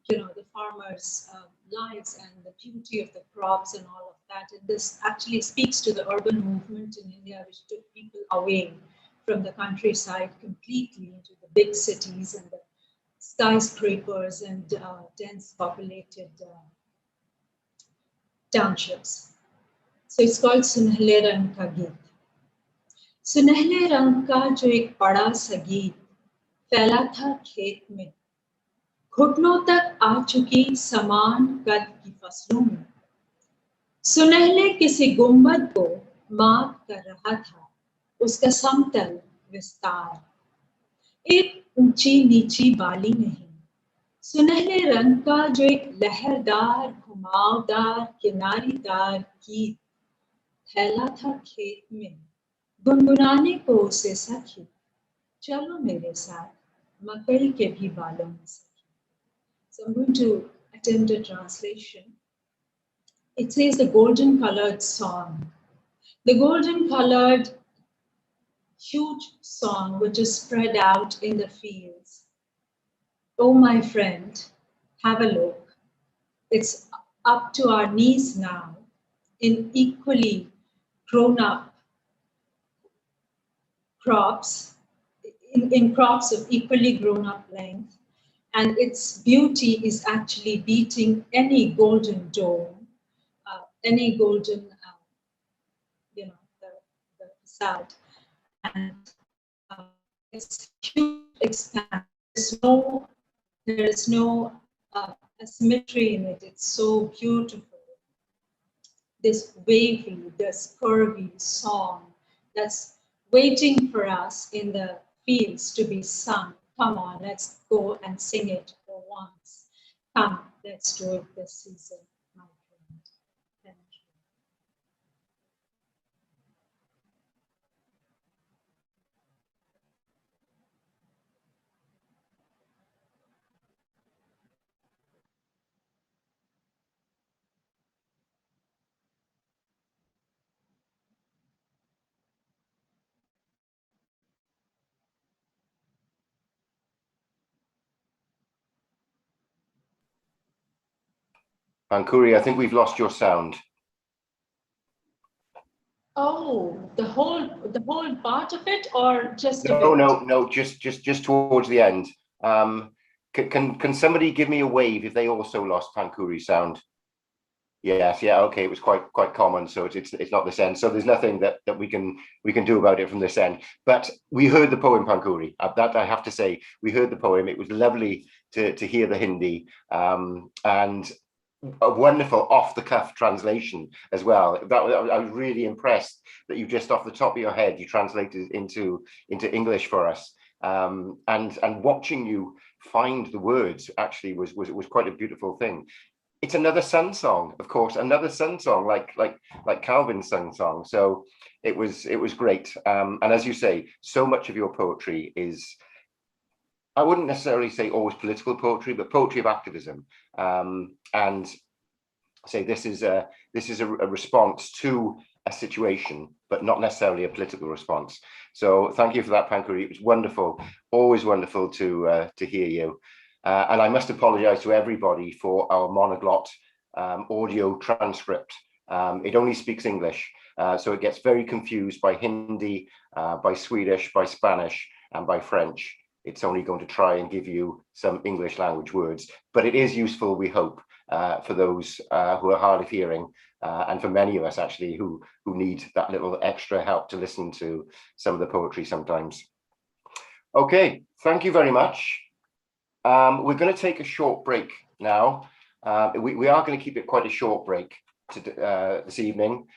the farmers' lives and the beauty of the crops and all of that. And this actually speaks to the urban movement in India, which took people away from the countryside completely into the big cities and the skyscrapers and dense populated townships. So it's called Sunahle Rang Ka Geet. Sunahle Rang ka jo ek bada sa geet फैला था खेत में, घुटनों तक आ चुकी समान कद की फसलों में, सुनहले किसी गुंबद को मात कर रहा था उसका समतल विस्तार, एक ऊंची नीची बाली नहीं, सुनहरे रंग का जो एक लहरदार घुमावदार किनारीदार गीत फैला था खेत में, गुनगुनाने को उसे सखी, चलो मेरे साथ मकई के भी बालों में सखी. So I'm going to attempt a translation. It says the golden colored song. The golden colored huge song which is spread out in the fields. Oh, my friend, have a look. It's up to our knees now in equally grown up crops, in crops of equally grown up length. And its beauty is actually beating any golden dome, any golden, the facade. And it's huge expanse. There is no asymmetry in it. It's so beautiful. This wavy, this curvy song that's waiting for us in the fields to be sung. Come on, let's go and sing it for once. Come, let's do it this season, my friend. Thank you. Pankuri, I think we've lost your sound. Oh, the whole part of it, or just a bit? No, just towards the end. Can somebody give me a wave if they also lost Pankuri's sound? Yes, yeah, okay. It was quite common, so it's not this end. So there's nothing that we can do about it from this end. But we heard the poem, Pankuri. That I have to say, we heard the poem. It was lovely to hear the Hindi, and a wonderful off-the-cuff translation as well. I was really impressed that you just off the top of your head you translated into English for us. And watching you find the words actually was quite a beautiful thing. It's another Sun song, of course, another Sun song like Calvin's Sun song. So it was great. And as you say, so much of your poetry is, I wouldn't necessarily say always political poetry, but poetry of activism. And say this is a response to a situation, but not necessarily a political response. So thank you for that, Pankuri. It was wonderful, always wonderful to hear you. And I must apologize to everybody for our monoglot audio transcript. It only speaks English, so it gets very confused by Hindi, by Swedish, by Spanish, and by French. It's only going to try and give you some English language words, but it is useful, we hope, for those who are hard of hearing, and for many of us actually who need that little extra help to listen to some of the poetry sometimes. Okay, thank you very much. We're going to take a short break now. We are going to keep it quite a short break this evening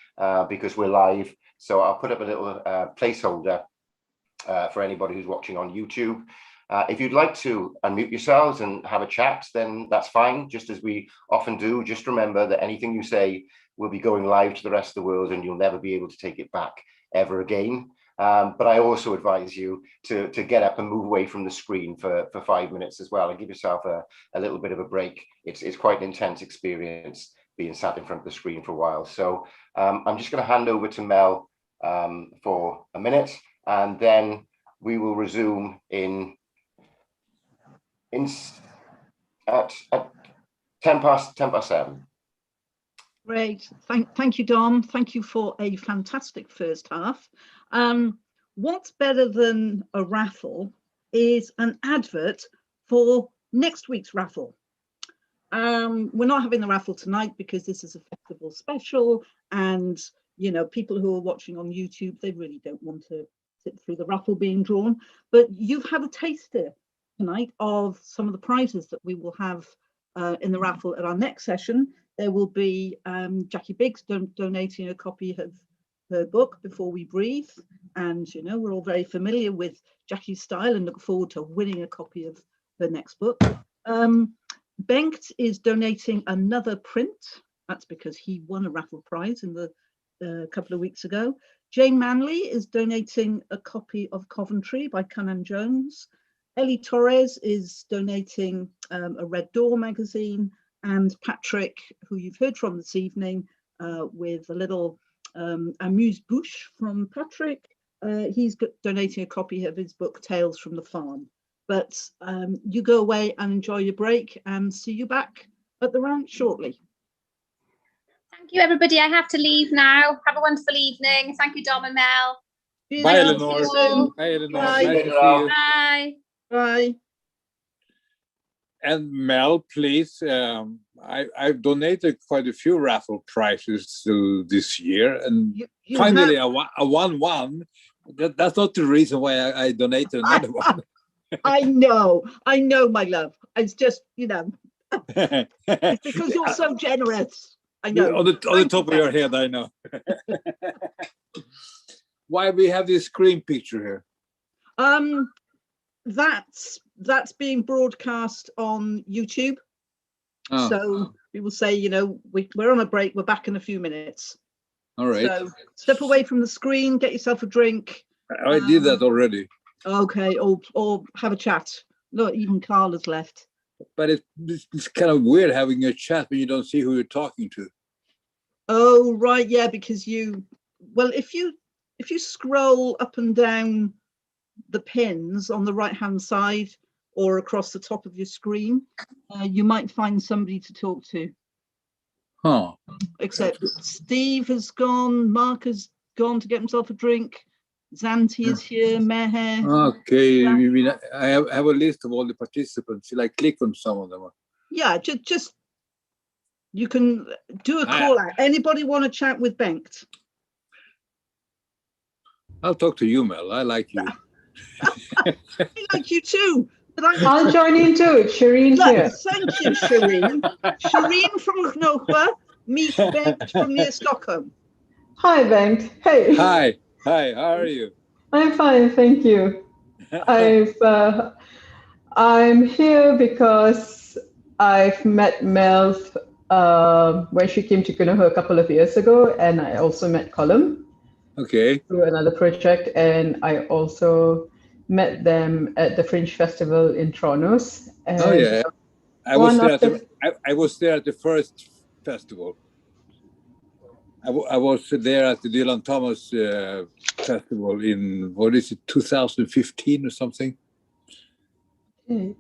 because we're live. So I'll put up a little placeholder for anybody who's watching on YouTube. If you'd like to unmute yourselves and have a chat, then that's fine, just as we often do. Just remember that anything you say will be going live to the rest of the world and you'll never be able to take it back ever again. But I also advise you to get up and move away from the screen for 5 minutes as well and give yourself a little bit of a break. It's quite an intense experience being sat in front of the screen for a while. So I'm just going to hand over to Mel for a minute, and then we will resume at 10 past 7. Great. Thank you, Dom. Thank you for a fantastic first half. What's better than a raffle is an advert for next week's raffle. We're not having the raffle tonight because this is a festival special, and you know, people who are watching on YouTube, they really don't want to sit through the raffle being drawn. But you've had a taster tonight of some of the prizes that we will have in the raffle at our next session. There will be Jackie Biggs donating a copy of her book, Before We Breathe. And, you know, we're all very familiar with Jackie's style and look forward to winning a copy of her next book. Bengt is donating another print. That's because he won a raffle prize in the couple of weeks ago. Jane Manley is donating a copy of Coventry by Conan Jones. Ellie Torres is donating a Red Door magazine, and Patrick, who you've heard from this evening, with a little amuse-bouche from Patrick, he's donating a copy of his book Tales from the Farm. But you go away and enjoy your break, and see you back at the ranch shortly. Thank you, everybody. I have to leave now. Have a wonderful evening. Thank you, Dom and Mel. Bye, Eleanor. Bye, Eleanor. Bye. Nice to see you. Bye. Bye. And Mel, please. I've donated quite a few raffle prizes this year, and You finally have- I won one. That's not the reason why I donated another one. I know, my love. It's just, you know, it's because you're so generous. I know. On the top of your head, I know. Why we have this screen picture here? That's being broadcast on YouTube. Oh, So we will say, you know, we're on a break. We're back in a few minutes. all right. So step away from the screen, get yourself a drink. I did that already. Okay, or have a chat. Look, even Carla's left. But it's kind of weird having a chat when you don't see who you're talking to. Oh, right, yeah, because well, if you scroll up and down the pins on the right-hand side or across the top of your screen, you might find somebody to talk to. Huh. Except Steve has gone, Mark has gone to get himself a drink, Zanti is here, Meher. Okay, you mean I have a list of all the participants. Shall I click on some of them? Yeah, just you can do a call out. Anybody want to chat with Bengt? I'll talk to you, Mel. I like you. I like you too. But I'll join in too. It's Shireen here. Thank you, Shireen. Shireen from Knopa, meet Bengt from near Stockholm. Hi, Bengt. Hey. Hi, how are you? I'm fine, thank you. I'm here because I've met Mel when she came to Kunaho a couple of years ago, and I also met Colum. Okay. Through another project, and I also met them at the Fringe Festival in Tronos. Oh yeah, I was there at the first festival. I was there at the Dylan Thomas festival in, what is it, 2015 or something? Okay.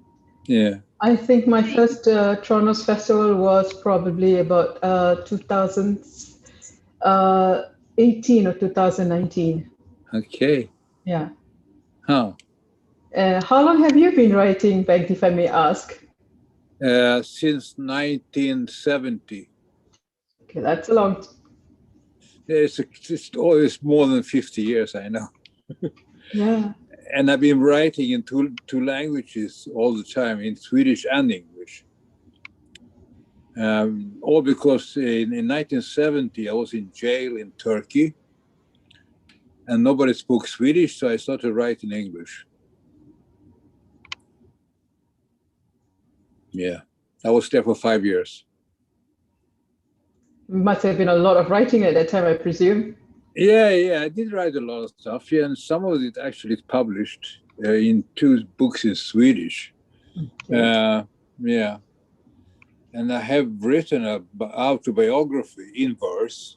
Yeah. I think my first Tronos festival was probably about 2018 or 2019. Okay. Yeah. Huh. How long have you been writing, Bengt, if I may ask? Since 1970. Okay, that's a long. It's always more than 50 years, I know. Yeah. And I've been writing in two languages all the time, in Swedish and English. All because in 1970, I was in jail in Turkey and nobody spoke Swedish, so I started writing English. Yeah, I was there for 5 years. Must have been a lot of writing at that time, I presume. Yeah, I did write a lot of stuff, yeah, and some of it actually is published in 2 books in Swedish. Okay. Yeah, and I have written an autobiography in verse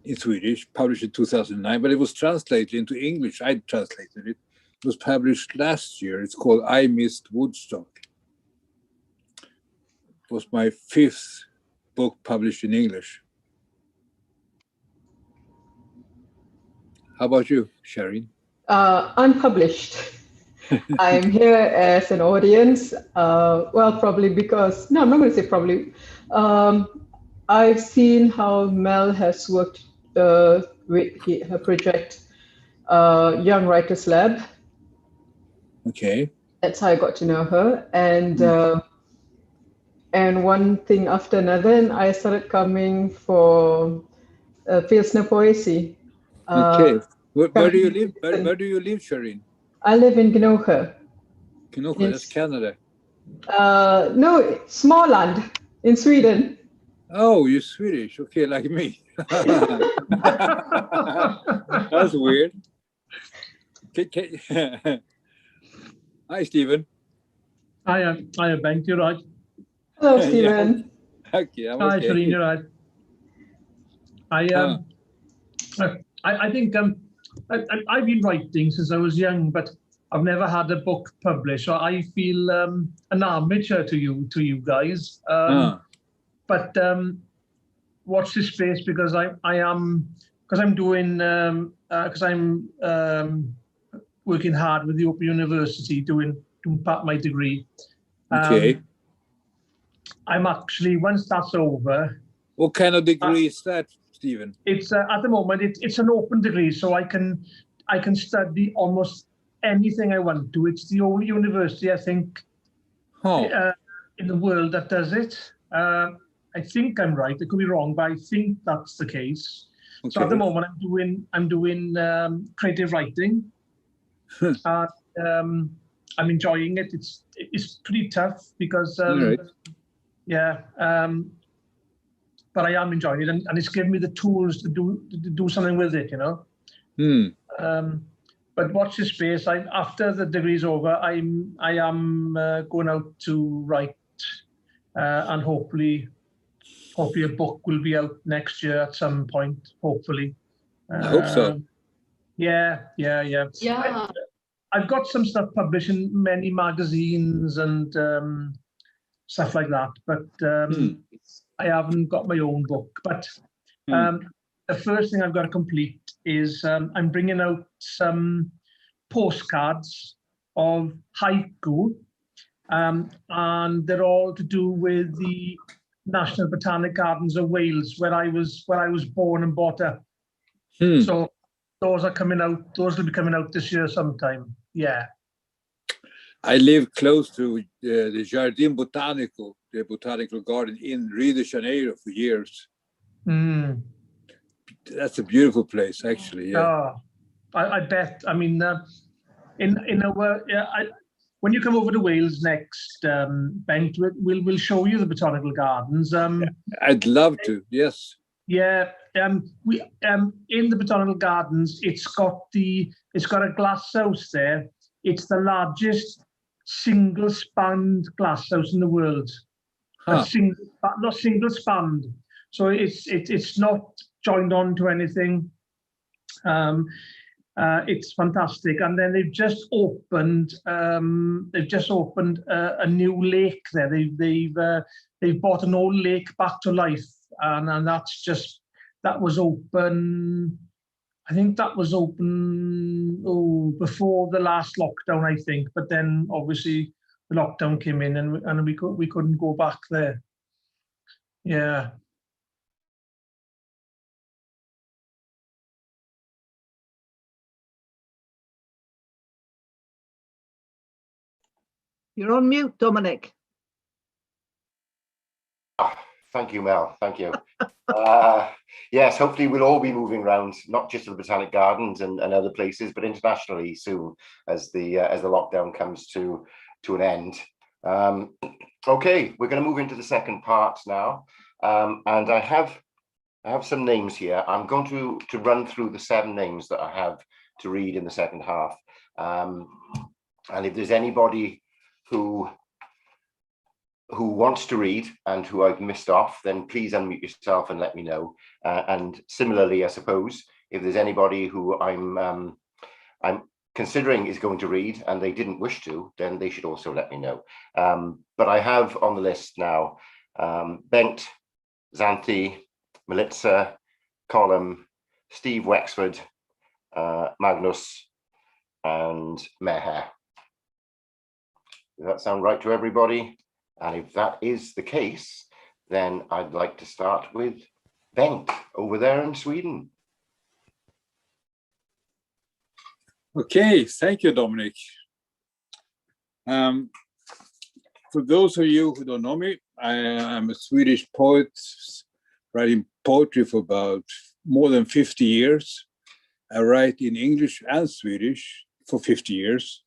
in Swedish, published in 2009, but it was translated into English. I translated it. It was published last year. It's called I Missed Woodstock. It was my 5th book published in English. How about you, Shireen? Unpublished. I'm here as an audience. Well, probably because, no, I'm not going to say probably. I've seen how Mel has worked with her project, Young Writers Lab. Okay. That's how I got to know her. And one thing after another, and I started coming for Pilsnerpoesi. Okay. Where do you live? Where do you live, Shireen? I live in Gnosjö. Gnosjö, that's Canada. No, Småland in Sweden. Oh, you're Swedish. Okay, like me. That's weird. Hi, Stephen. I am Bengt, you're right. Hello, Stephen. Yeah. Okay, I'm Hi, okay. Shireen, you're right. I think I've been writing since I was young, but I've never had a book published. So I feel an amateur to you guys. But watch this space, because I'm working hard with the Open University doing part of my degree. Okay. I'm actually, once that's over. What kind of degree is that, Stephen? It's at the moment it's an open degree, so I can study almost anything I want to. It's the only university, I think, in the world that does it. I think I'm right. I could be wrong, but I think that's the case. Okay. So at the moment, I'm doing creative writing. And, I'm enjoying it. It's pretty tough because but I am enjoying it, and it's given me the tools to do something with it, you know. But watch this space. After the degree's over, I am going out to write, and hopefully a book will be out next year at some point. Hopefully. I hope so. Yeah. I've got some stuff published in many magazines and stuff like that, but I haven't got my own book. But the first thing I've got to complete is I'm bringing out some postcards of haiku, and they're all to do with the National Botanic Gardens of Wales, where I was born and brought up. So those are coming out. Those will be coming out this year sometime. Yeah. I live close to the Jardim Botanico, the botanical garden in Rio de Janeiro for years. That's a beautiful place, actually. Yeah. I bet. I mean, when you come over to Wales next, Bengt, we'll show you the botanical gardens. I'd love to. Yes. Yeah. We in the botanical gardens, it's got a glass house there. It's the largest single spanned glass house in the world. Not single spanned. So it's not joined on to anything. It's fantastic. And then they've just opened a new lake there. They've brought an old lake back to life, and that was open. I think that was open before the last lockdown, I think. But then obviously the lockdown came in, and we couldn't go back there. Yeah. You're on mute, Dominic. Thank you, Mel. Thank you. Yes, hopefully we'll all be moving around, not just to the Botanic Gardens and other places, but internationally soon as the lockdown comes to an end. Okay, we're going to move into the second part now, and I have some names here. I'm going to run through the 7 names that I have to read in the second half, and if there's anybody who wants to read and who I've missed off, then please unmute yourself and let me know. And similarly, I suppose, if there's anybody who I'm considering is going to read and they didn't wish to, then they should also let me know. But I have on the list now Bengt, Xanthi, Melitza, Colm, Steve Wexford, Magnus, and Meher. Does that sound right to everybody? And if that is the case, then I'd like to start with Bengt over there in Sweden. Okay, thank you, Dominic. For those of you who don't know me, I'm a Swedish poet, writing poetry for about more than 50 years. I write in English and Swedish for 50 years.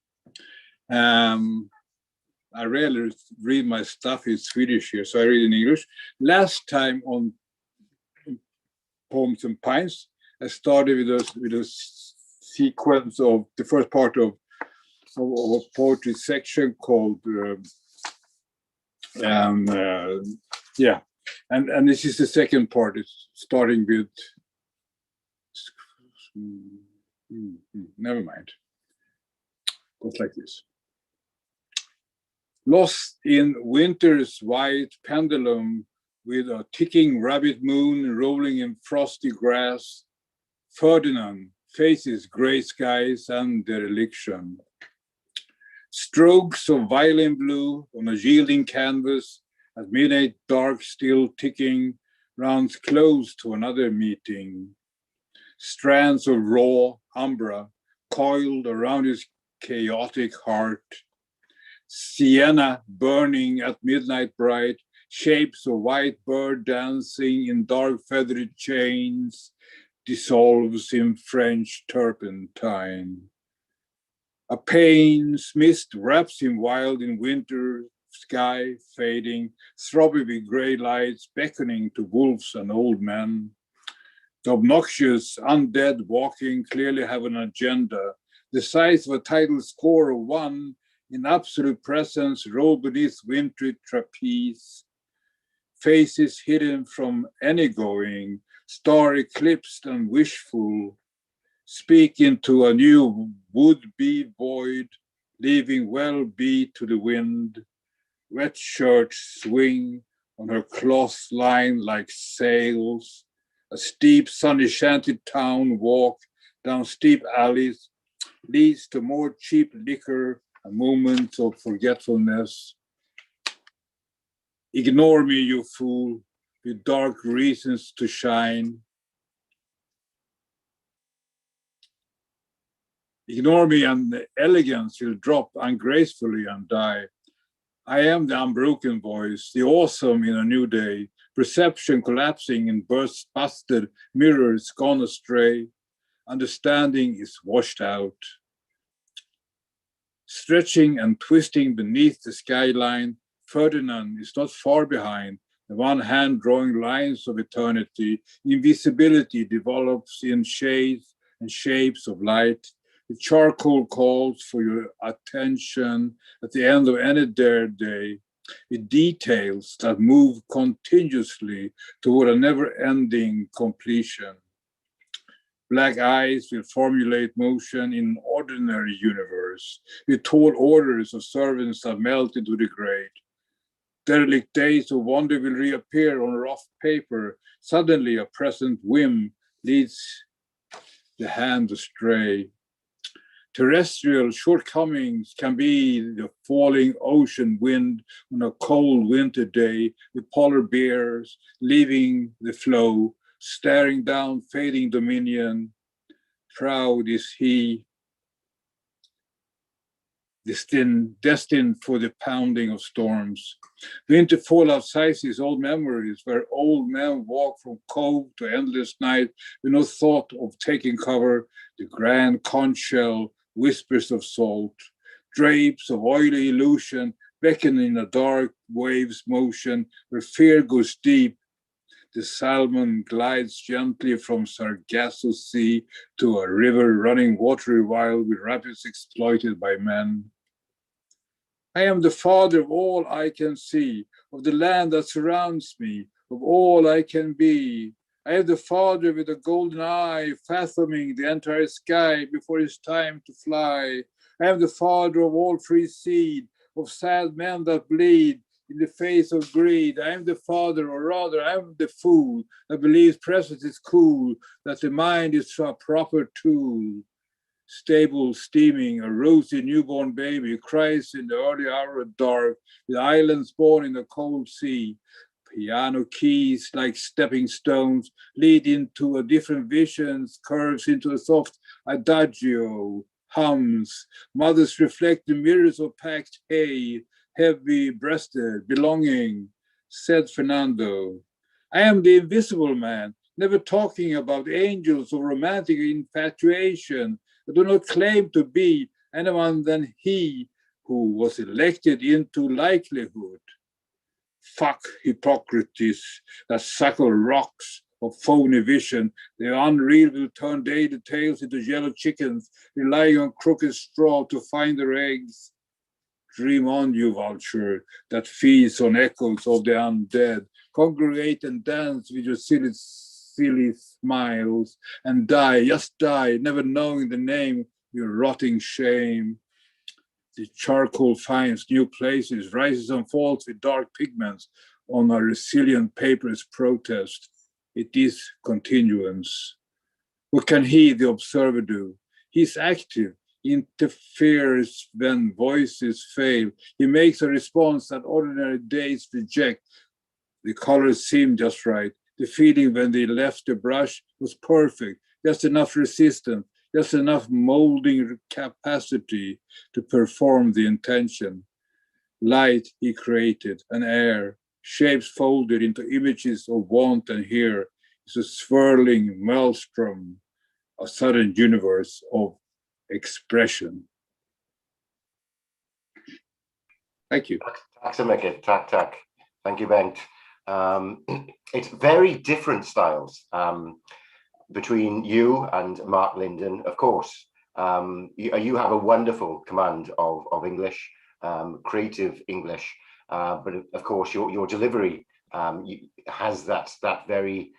I rarely read my stuff in Swedish here, so I read in English. Last time on Poems and Pints, I started with a sequence of the first part of a poetry section called and this is the second part. It's starting with never mind. Goes like this. Lost in winter's white pendulum, with a ticking rabbit moon rolling in frosty grass, Ferdinand faces gray skies and dereliction. Strokes of violin blue on a yielding canvas, at midnight dark still ticking, rounds close to another meeting. Strands of raw umbra coiled around his chaotic heart. Sienna burning at midnight bright, shapes of white bird dancing in dark feathered chains, dissolves in French turpentine. A pain's mist wraps him wild in winter sky, fading, throbbing with gray lights, beckoning to wolves and old men. The obnoxious undead walking clearly have an agenda, the size of a title score of 1, in absolute presence, roll beneath wintry trapeze. Faces hidden from any going, star eclipsed and wishful, speak into a new would-be void, leaving well beat to the wind. Wet shirts swing on her cloth line like sails. A steep sunny shanty town walk down steep alleys leads to more cheap liquor and moments of forgetfulness. Ignore me, you fool, with dark reasons to shine. Ignore me and the elegance will drop ungracefully and die. I am the unbroken voice, the awesome in a new day, perception collapsing in bursts busted, mirrors gone astray. Understanding is washed out. Stretching and twisting beneath the skyline, Ferdinand is not far behind. The one hand drawing lines of eternity, invisibility develops in shades and shapes of light. The charcoal calls for your attention at the end of any day, with details that move continuously toward a never-ending completion. Black eyes will formulate motion in an ordinary universe, with tall orders of servants that melt into the grade. Derelict days of wonder will reappear on rough paper. Suddenly a present whim leads the hand astray. Terrestrial shortcomings can be the falling ocean wind on a cold winter day, with polar bears leaving the flow, staring down fading dominion. Proud is he, destined for the pounding of storms. Winter fallout sizes old memories, where old men walk from cove to endless night with no thought of taking cover. The grand conch shell whispers of salt, drapes of oily illusion beckon in a dark wave's motion, where fear goes deep. The salmon glides gently from Sargasso Sea to a river running watery wild with rapids exploited by men. I am the father of all I can see, of the land that surrounds me, of all I can be. I am the father with a golden eye, fathoming the entire sky before it's time to fly. I am the father of all free seed, of sad men that bleed in the face of greed. I am the father, or rather, I am the fool that believes presence is cool, that the mind is a proper tool. Stable, steaming, a rosy newborn baby cries in the early hour of dark, with islands born in the cold sea. Piano keys, like stepping stones, lead into a different visions, curves into a soft adagio, hums. Mothers reflect the mirrors of packed hay, heavy-breasted, belonging, said Fernando. I am the invisible man, never talking about angels or romantic infatuation. I do not claim to be anyone than he who was elected into likelihood. Fuck Hippocrates that suckle rocks of phony vision. The unreal will turn daily tales into yellow chickens, relying on crooked straw to find their eggs. Dream on, you vulture, that feeds on echoes of the undead. Congregate and dance with your silly smiles, and die, just die, never knowing the name, your rotting shame. The charcoal finds new places, rises and falls with dark pigments on our resilient paper's protest. It is continuance. What can he, the observer, do? He's active, interferes when voices fail. He makes a response that ordinary days reject. The colors seem just right. The feeling when they left the brush was perfect, just enough resistance, just enough molding capacity to perform the intention. Light he created, an air, shapes folded into images of want and here is a swirling maelstrom, a sudden universe of expression. Thank you. Tack så mycket. Tack. Thank you, Bengt. It's very different styles between you and Mark Linden, of course. You have a wonderful command of English, creative English, but of course your delivery has that very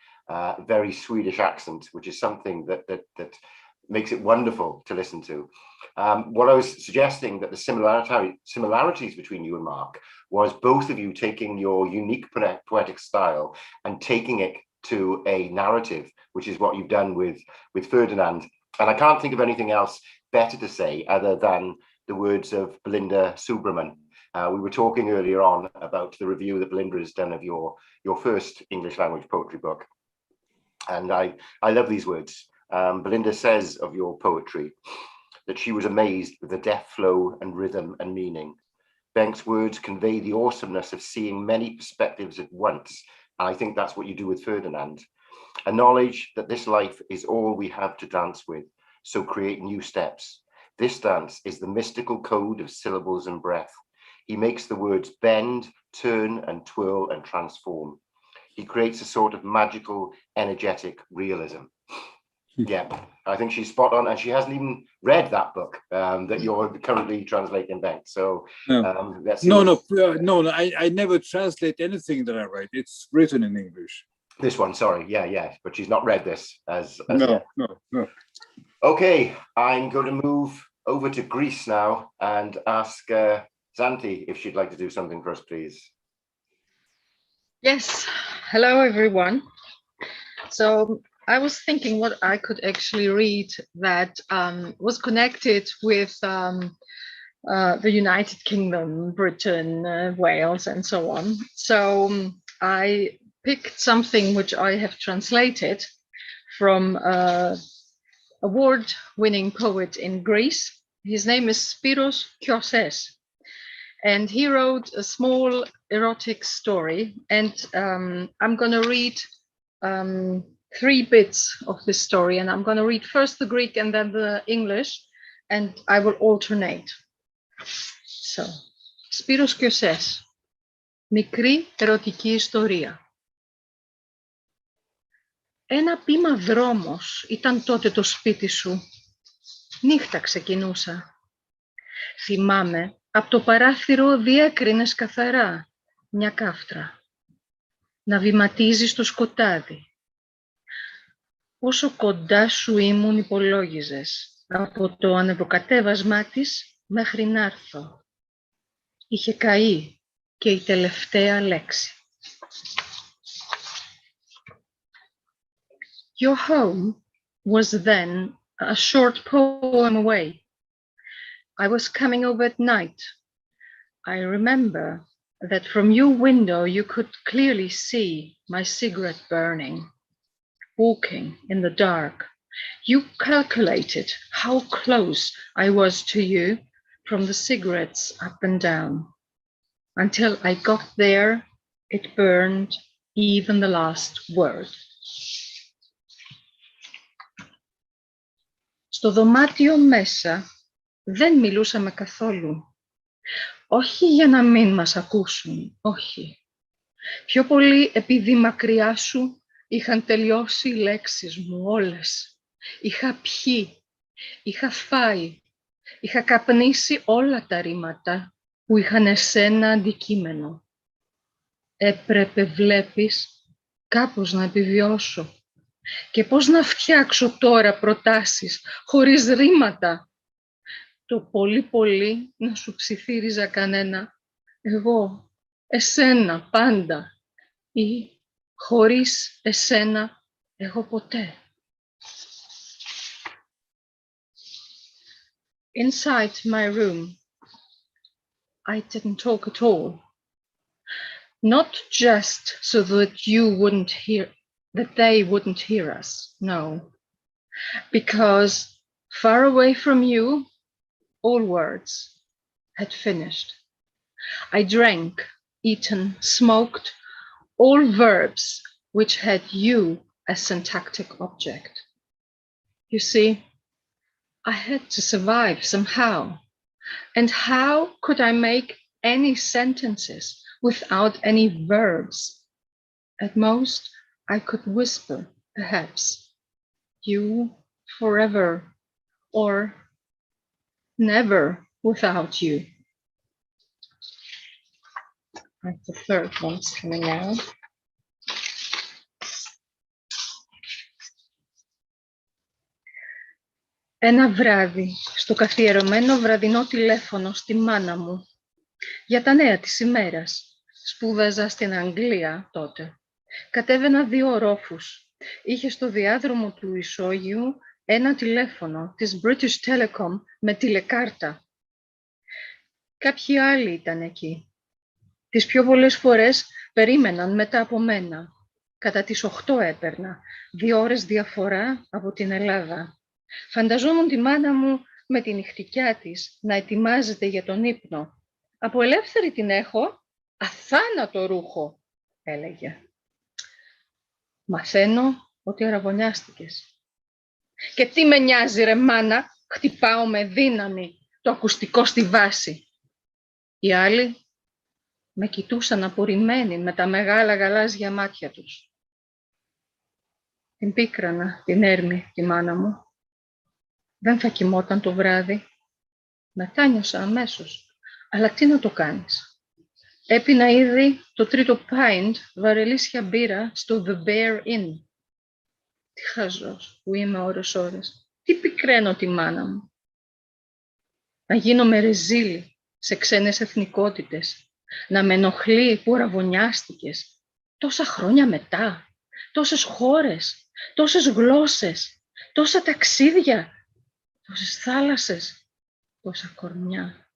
very Swedish accent, which is something that makes it wonderful to listen to. What I was suggesting, that the similarities between you and Mark was both of you taking your unique poetic style and taking it to a narrative, which is what you've done with Ferdinand. And I can't think of anything else better to say other than the words of Belinda Subramon. We were talking earlier on about the review that Belinda has done of your first English language poetry book. And I love these words. Belinda says of your poetry that she was amazed with the deft flow and rhythm and meaning. Benkt's words convey the awesomeness of seeing many perspectives at once. And I think that's what you do with Ferdinand. A knowledge that this life is all we have to dance with, so create new steps. This dance is the mystical code of syllables and breath. He makes the words bend, turn, and twirl and transform. He creates a sort of magical, energetic realism. Yeah, I think she's spot on, and she hasn't even read that book that you're currently translating, Bengt. So let's see. No, I never translate anything that I write. It's written in English. This one, sorry, yeah, but she's not read this as no. Okay, I'm going to move over to Greece now and ask Zanti if she'd like to do something for us, please. Yes, hello everyone. So I was thinking what I could actually read that was connected with the United Kingdom, Britain, Wales, and so on. So I picked something which I have translated from award-winning poet in Greece. His name is Spyros Kyoses, and he wrote a small erotic story. And I'm going to read 3 bits of this story, and I'm going to read first the Greek and then the English, and I will alternate. So, Spyros Kyoses, μικρή ερωτική ιστορία. Ένα πήμα δρόμος ήταν τότε το σπίτι σου. Νύχτα ξεκινούσα. Θυμάμαι, από το παράθυρο διέκρινες καθαρά μια κάφτρα. Να βηματίζει στο σκοτάδι. Όσο κοντά σου ήμουν υπολόγιζες, από το ανεβοκατέβασμά της μέχρι να έρθω. Είχε καεί και η τελευταία λέξη. Your home was then a short poem away. I was coming over at night. I remember that from your window you could clearly see my cigarette burning. Walking in the dark, you calculated how close I was to you from the cigarettes up and down. Until I got there, it burned even the last word. Στο δωμάτιο μέσα δεν μιλούσαμε καθόλου. Όχι για να μην μας ακούσουν, όχι. Πιο πολύ επειδή μακριά σου είχαν τελειώσει οι λέξεις μου όλες. Είχα πιει, είχα φάει, είχα καπνίσει όλα τα ρήματα που είχαν εσένα αντικείμενο. Έπρεπε, βλέπεις, κάπως να επιβιώσω. Και πώς να φτιάξω τώρα προτάσεις χωρίς ρήματα. Το πολύ πολύ να σου ψιθύριζα κανένα. Εγώ, εσένα πάντα. Ή χωρίς εσένα, εγώ ποτέ. Inside my room, I didn't talk at all. Not just so that they wouldn't hear us, no. Because far away from you, all words had finished. I drank, eaten, smoked, all verbs which had you as syntactic object. You see, I had to survive somehow. And how could I make any sentences without any verbs? At most, I could whisper, perhaps, you forever, or never without you. That's the third one's coming out. Ένα βράδυ, στο καθιερωμένο βραδινό τηλέφωνο στη μάνα μου, για τα νέα της ημέρας, σπούδαζα στην Αγγλία τότε. Κατέβαινα 2 ορόφους. Είχε στο διάδρομο του ισόγειου ένα τηλέφωνο της British Telecom με τηλεκάρτα. Κάποιοι άλλοι ήταν εκεί. Τις πιο πολλές φορές περίμεναν μετά από μένα. Κατά τις 8 έπαιρνα, 2 ώρες διαφορά από την Ελλάδα. Φανταζόμουν τη μάνα μου με τη νυχτικιά της να ετοιμάζεται για τον ύπνο. Από ελεύθερη την έχω, αθάνατο ρούχο, έλεγε. Μαθαίνω ότι αραβωνιάστηκες. Και τι με νοιάζει ρε μάνα, χτυπάω με δύναμη το ακουστικό στη βάση. Οι άλλοι με κοιτούσαν απορριμμένοι με τα μεγάλα γαλάζια μάτια τους. Την πίκρανα, την έρμη, τη μάνα μου. Δεν θα κοιμόταν το βράδυ. Μετάνιωσα αμέσως. Αλλά τι να το κάνεις. Έπινα ήδη το 3ο pint βαρελίσια μπύρα στο The Bear Inn. Τι χαζός που είμαι ώρες. Τι πικραίνω τη μάνα μου. Να γίνομαι ρεζίλη σε ξένες εθνικότητες. Να με ενοχλεί που ραβωνιάστηκες. Τόσα χρόνια μετά. Τόσες χώρες. Τόσες γλώσσες. Τόσα ταξίδια. Τόσες θάλασσες. Τόσα κορμιά.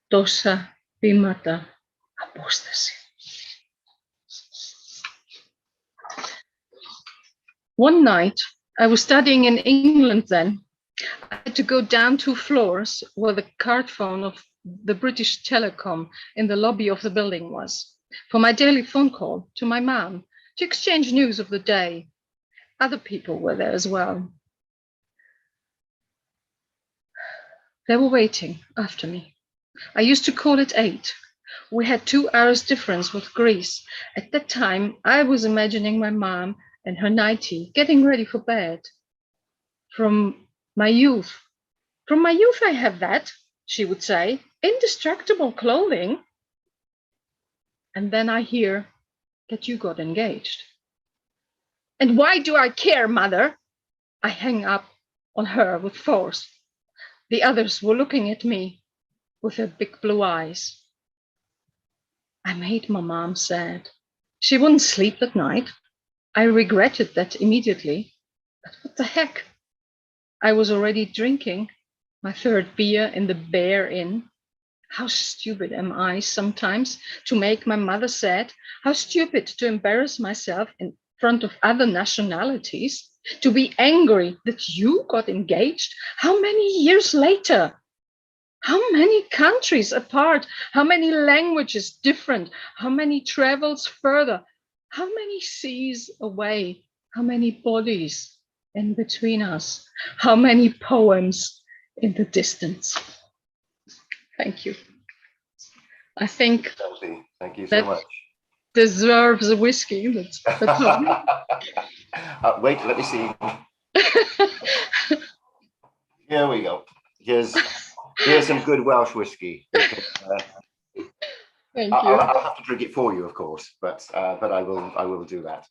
Τόσα βήματα απόσταση. One night, I was studying in England then. I had to go down 2 floors where the card phone of the British Telecom in the lobby of the building was, for my daily phone call to my mum to exchange news of the day. Other people were there as well. They were waiting after me. I used to call it 8. We had 2 hours difference with Greece. At that time, I was imagining my mom and her nightie getting ready for bed. From my youth I have that, she would say, indestructible clothing. And then I hear that you got engaged. And why do I care, mother? I hang up on her with force. The others were looking at me with their big blue eyes. I made my mom sad. She wouldn't sleep that night. I regretted that immediately. But what the heck? I was already drinking my 3rd beer in the Bear Inn. How stupid am I sometimes to make my mother sad? How stupid to embarrass myself in front of other nationalities? To be angry that you got engaged? How many years later? How many countries apart? How many languages different? How many travels further? How many seas away? How many bodies in between us? How many poems in the distance? Thank you. I think Thank you so that much. deserves a whiskey. Wait, let me see. Here we go. Here's some good Welsh whiskey. Thank you. I'll have to drink it for you, of course, but I will do that.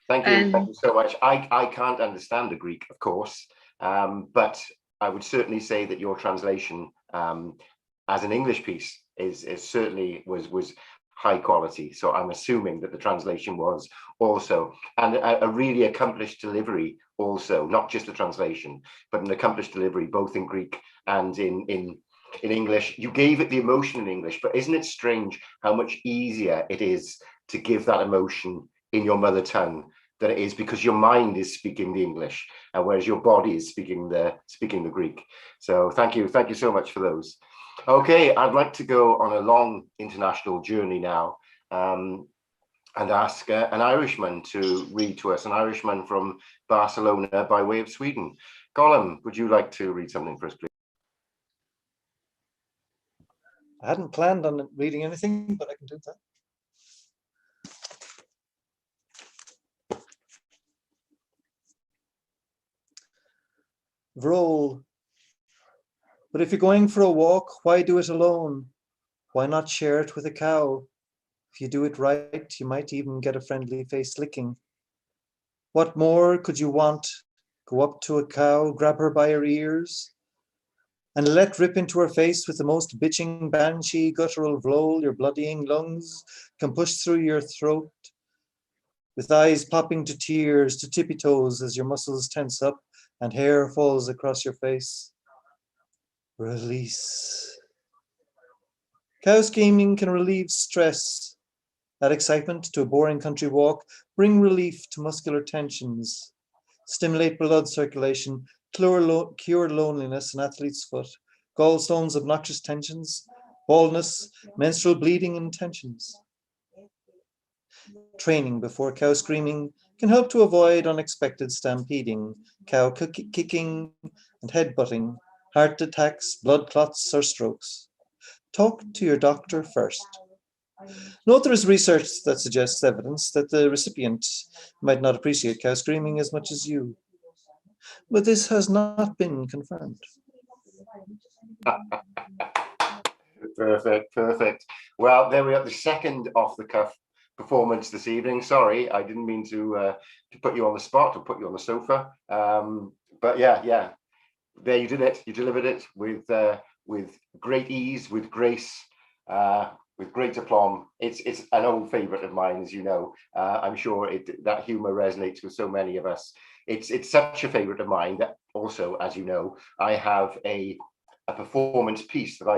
Thank you so much. I can't understand the Greek, of course, but I would certainly say that your translation as an English piece is certainly was high quality. So I'm assuming that the translation was also, and a really accomplished delivery also, not just the translation, but an accomplished delivery both in Greek and in English. You gave it the emotion in English, but isn't it strange how much easier it is to give that emotion in your mother tongue than it is because your mind is speaking the English, and whereas your body is speaking the Greek. So thank you so much for those. Okay, I'd like to go on a long international journey now and ask an Irishman to read to us, an Irishman from Barcelona by way of Sweden. Colin, would you like to read something for us, please? I hadn't planned on reading anything, but I can do that. Vroll. But if you're going for a walk, why do it alone? Why not share it with a cow? If you do it right, you might even get a friendly face licking. What more could you want? Go up to a cow, grab her by her ears, and let rip into her face with the most bitching banshee guttural vloll your bloodying lungs can push through your throat, with eyes popping to tears, to tippy toes as your muscles tense up and hair falls across your face. Release. Cow scheming can relieve stress. Add excitement to a boring country walk. Bring relief to muscular tensions. Stimulate blood circulation. Cure loneliness, an athlete's foot. Gallstones, obnoxious tensions. Baldness, menstrual bleeding intentions. Training before cow screaming can help to avoid unexpected stampeding, cow kicking and headbutting, heart attacks, blood clots, or strokes. Talk to your doctor first. Note there is research that suggests evidence that the recipient might not appreciate cow screaming as much as you. But this has not been confirmed. Perfect. Well, there we are, the second off-the-cuff performance this evening. Sorry, I didn't mean to put you on the spot or put you on the sofa. But yeah, there you did it. You delivered it with great ease, with grace, with great aplomb. It's an old favourite of mine, as you know. I'm sure that humour resonates with so many of us. It's such a favourite of mine that also, as you know, I have a performance piece that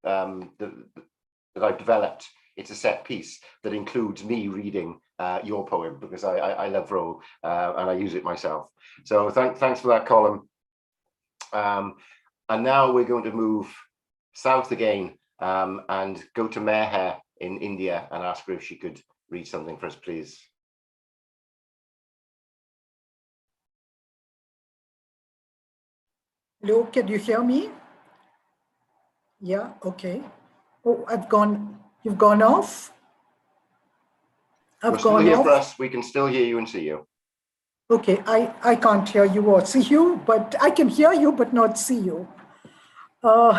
I've developed. It's a set piece that includes me reading your poem because I love Vroll and I use it myself. So thanks for that, Colin. And now we're going to move south again and go to Meher in India and ask her if she could read something for us, please. Hello, can you hear me? Yeah, okay. Oh, you've gone off? You're still here for us. We can still hear you and see you. Okay, I can't hear you or see you, but I can hear you, but not see you. Well,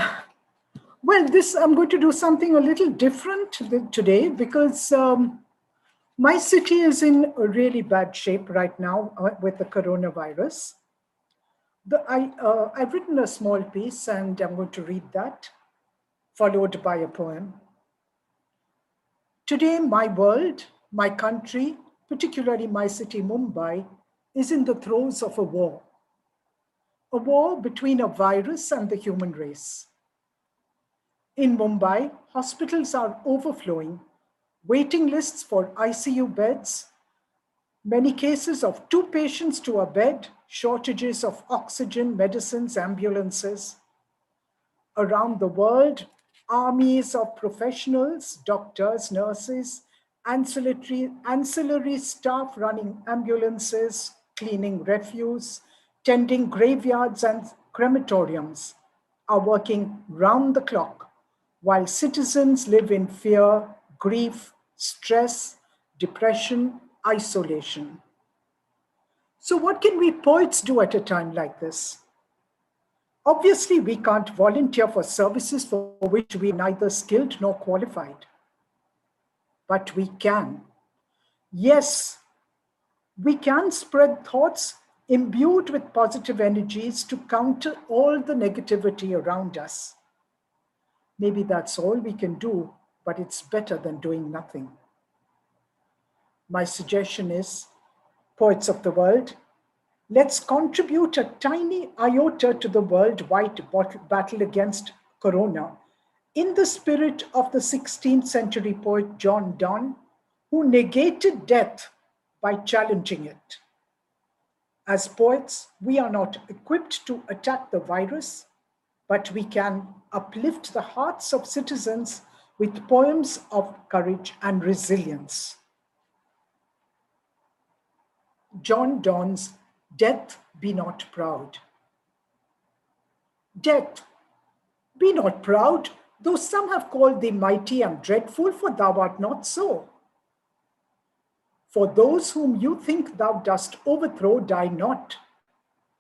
I'm going to do something a little different today because my city is in a really bad shape right now with the coronavirus. I've written a small piece and I'm going to read that, followed by a poem. Today, my world, my country, particularly my city, Mumbai, is in the throes of a war between a virus and the human race. In Mumbai, hospitals are overflowing, waiting lists for ICU beds, many cases of 2 patients to a bed, shortages of oxygen, medicines, ambulances. Around the world, armies of professionals, doctors, nurses, ancillary staff running ambulances, cleaning refuse, tending graveyards and crematoriums, are working round the clock, while citizens live in fear, grief, stress, depression, isolation. So what can we poets do at a time like this? Obviously, we can't volunteer for services for which we are neither skilled nor qualified. But we can. Yes, we can spread thoughts imbued with positive energies to counter all the negativity around us. Maybe that's all we can do, but it's better than doing nothing. My suggestion is, poets of the world, let's contribute a tiny iota to the worldwide battle against corona in the spirit of the 16th century poet John Donne, who negated death by challenging it. As poets, we are not equipped to attack the virus, but we can uplift the hearts of citizens with poems of courage and resilience. John Donne's Death, Be Not Proud. Death, be not proud, though some have called thee mighty and dreadful, for thou art not so. For those whom you think thou dost overthrow die not.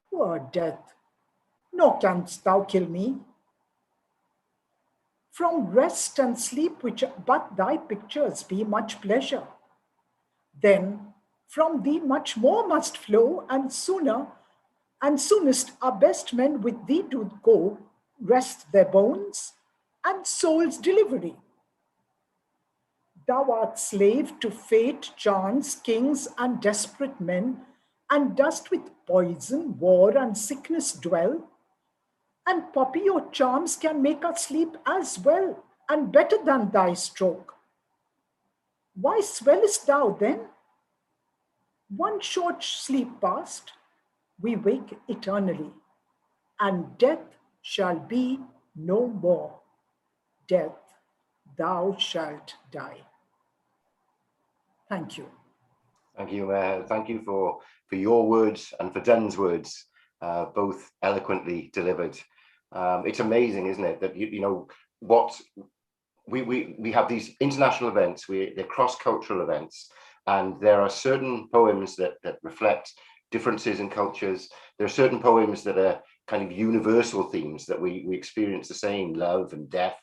Poor death, nor canst thou kill me. From rest and sleep, which but thy pictures be much pleasure, then from thee much more must flow, and sooner and soonest our best men with thee do go, rest their bones and soul's delivery. Thou art slave to fate, chance, kings, and desperate men, and dost with poison, war, and sickness dwell. And poppy, your charms can make us sleep as well, and better than thy stroke. Why swellest thou then? One short sleep past, we wake eternally, and death shall be no more. Death, thou shalt die. Thank you. Thank you. Thank you for your words and for Dunn's words, both eloquently delivered. It's amazing, isn't it, that you know what we have these international events, they're cross-cultural events, and there are certain poems that reflect differences in cultures. There are certain poems that are kind of universal themes that we experience the same, love and death.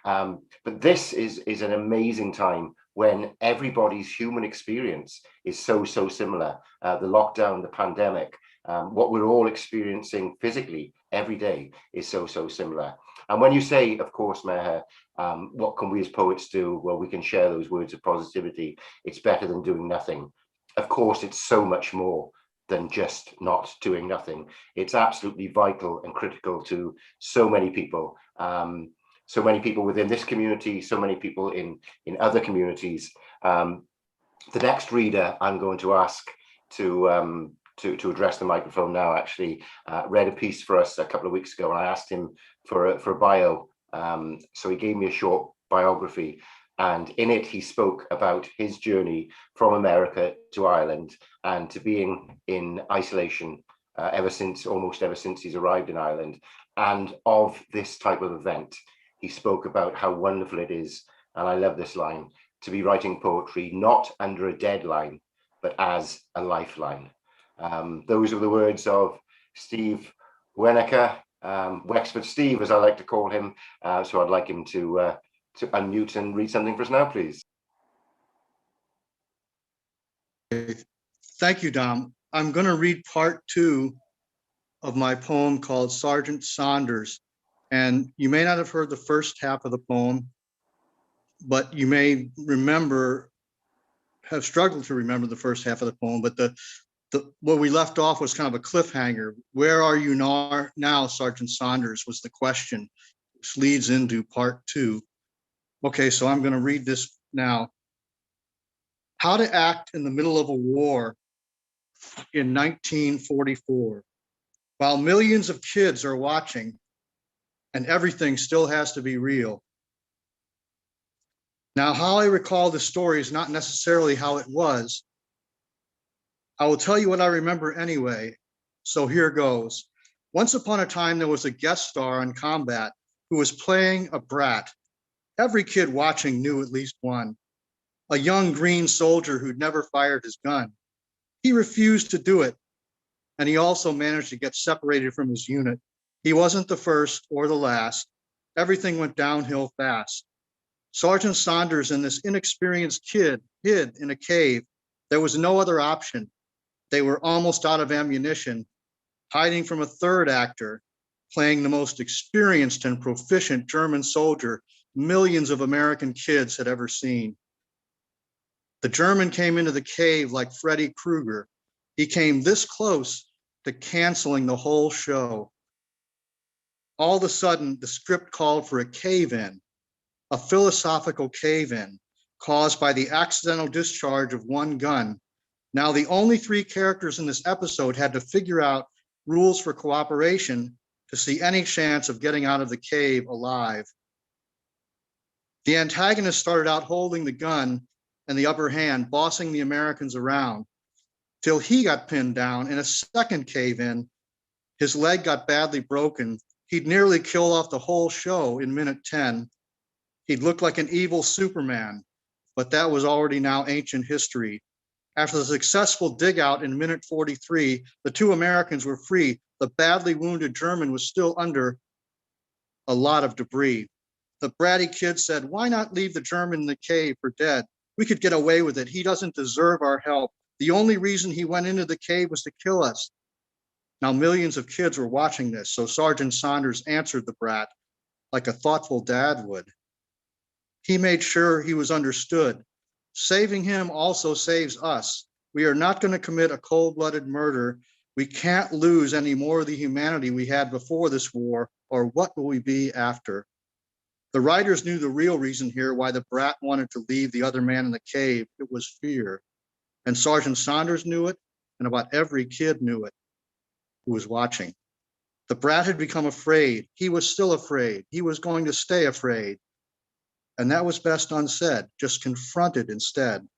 But this is an amazing time when everybody's human experience is so similar. The lockdown, the pandemic, what we're all experiencing physically every day is so similar. And when you say, of course, Meher, what can we as poets do? Well, we can share those words of positivity. It's better than doing nothing. Of course, it's so much more than just not doing nothing. It's absolutely vital and critical to so many people. So many people within this community, so many people in other communities. The next reader I'm going to ask to address the microphone now actually read a piece for us a couple of weeks ago, and I asked him for a bio. So he gave me a short biography, and in it he spoke about his journey from America to Ireland and to being in isolation almost ever since he's arrived in Ireland, and of this type of event. He spoke about how wonderful it is, and I love this line, to be writing poetry not under a deadline, but as a lifeline. Those are the words of Steve Weniker, Wexford Steve, as I like to call him. So I'd like him to unmute and read something for us now, please. Thank you, Dom. I'm going to read part 2 of my poem called Sergeant Saunders. And you may not have heard the first half of the poem, but you may have struggled to remember the first half of the poem, but where we left off was kind of a cliffhanger. Where are you now, Sergeant Saunders, was the question, which leads into part 2. Okay, so I'm going to read this now. How to act in the middle of a war in 1944, while millions of kids are watching and everything still has to be real. Now, how I recall the story is not necessarily how it was. I will tell you what I remember anyway, So here goes. Once upon a time, there was a guest star on Combat who was playing a brat. Every kid watching knew at least one. A young green soldier who'd never fired his gun. He refused to do it, and he also managed to get separated from his unit. He wasn't the first or the last. Everything went downhill fast. Sergeant Saunders and this inexperienced kid hid in a cave. There was no other option. They were almost out of ammunition, hiding from a third actor, playing the most experienced and proficient German soldier millions of American kids had ever seen. The German came into the cave like Freddy Krueger. He came this close to canceling the whole show. All of a sudden, the script called for a cave-in, a philosophical cave-in caused by the accidental discharge of one gun. Now, the only three characters in this episode had to figure out rules for cooperation to see any chance of getting out of the cave alive. The antagonist started out holding the gun and the upper hand, bossing the Americans around, till he got pinned down in a second cave-in. His leg got badly broken. He'd nearly killed off the whole show in minute 10. He'd looked like an evil Superman, but that was already now ancient history. After the successful dig out in minute 43, the two Americans were free. The badly wounded German was still under a lot of debris. The bratty kid said, "Why not leave the German in the cave for dead? We could get away with it. He doesn't deserve our help. The only reason he went into the cave was to kill us." Now, millions of kids were watching this, so Sergeant Saunders answered the brat like a thoughtful dad would. He made sure he was understood. Saving him also saves us. We are not going to commit a cold-blooded murder. We can't lose any more of the humanity we had before this war, or what will we be after? The writers knew the real reason here why the brat wanted to leave the other man in the cave. It was fear. And Sergeant Saunders knew it, and about every kid knew it who was watching. The brat had become afraid. He was still afraid. He was going to stay afraid. And that was best unsaid, just confronted instead.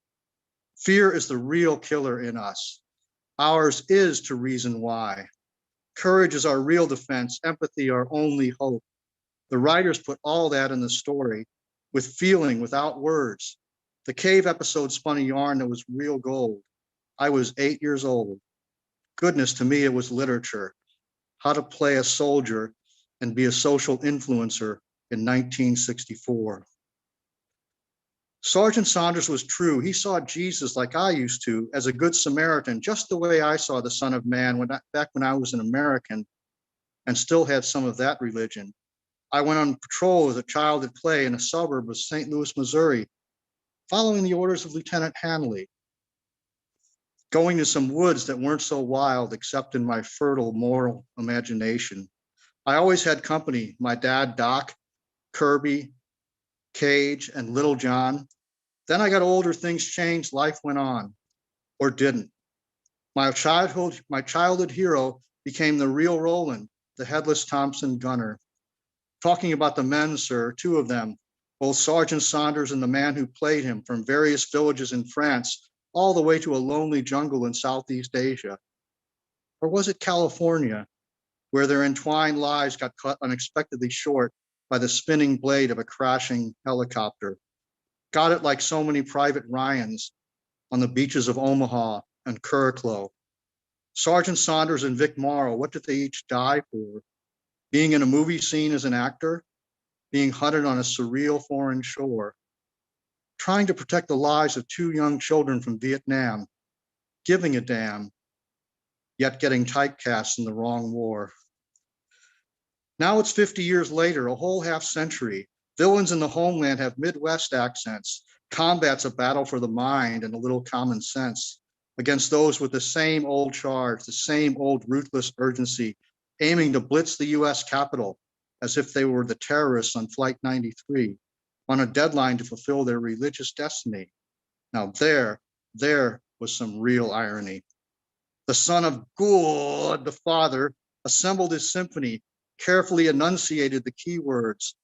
Fear is the real killer in us. Ours is to reason why. Courage is our real defense, empathy our only hope. The writers put all that in the story, with feeling, without words. The cave episode spun a yarn that was real gold. I was 8 years old. Goodness, to me, it was literature. How to play a soldier and be a social influencer in 1964. Sergeant Saunders was true. He saw Jesus like I used to, as a good Samaritan, just the way I saw the Son of Man back when I was an American and still had some of that religion. I went on patrol as a child at play in a suburb of St. Louis, Missouri, following the orders of Lieutenant Hanley, going to some woods that weren't so wild except in my fertile moral imagination. I always had company, my dad, Doc, Kirby, Cage, and Little John. Then I got older, things changed, life went on, or didn't. My childhood hero became the real Roland, the headless Thompson gunner. Talking about the men, sir, two of them, both Sergeant Saunders and the man who played him, from various villages in France, all the way to a lonely jungle in Southeast Asia. Or was it California, where their entwined lives got cut unexpectedly short by the spinning blade of a crashing helicopter? Got it like so many Private Ryans on the beaches of Omaha and Coracle. Sergeant Saunders and Vic Morrow, what did they each die for? Being in a movie scene as an actor, being hunted on a surreal foreign shore, trying to protect the lives of two young children from Vietnam, giving a damn, yet getting typecast in the wrong war. Now it's 50 years later, a whole half century. Villains in the homeland have Midwest accents. Combat's a battle for the mind and a little common sense against those with the same old charge, the same old ruthless urgency, aiming to blitz the US Capitol as if they were the terrorists on Flight 93, on a deadline to fulfill their religious destiny. Now there was some real irony. The son of God, the father, assembled his symphony, carefully enunciated the key words.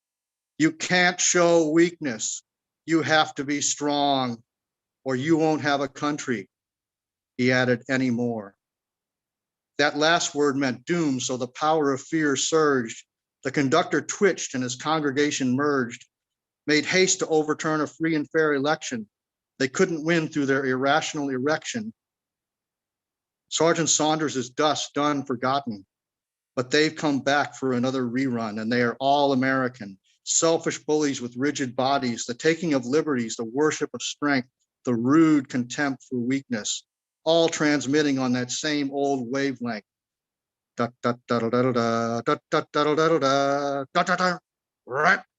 You can't show weakness. You have to be strong, or you won't have a country. He added any more. That last word meant doom, so the power of fear surged. The conductor twitched and his congregation merged, made haste to overturn a free and fair election. They couldn't win through their irrational erection. Sergeant Saunders is dust, done, forgotten, but they've come back for another rerun, and they are all American. Selfish bullies with rigid bodies, the taking of liberties, the worship of strength, the rude contempt for weakness, all transmitting on that same old wavelength. Rat tat tat, rat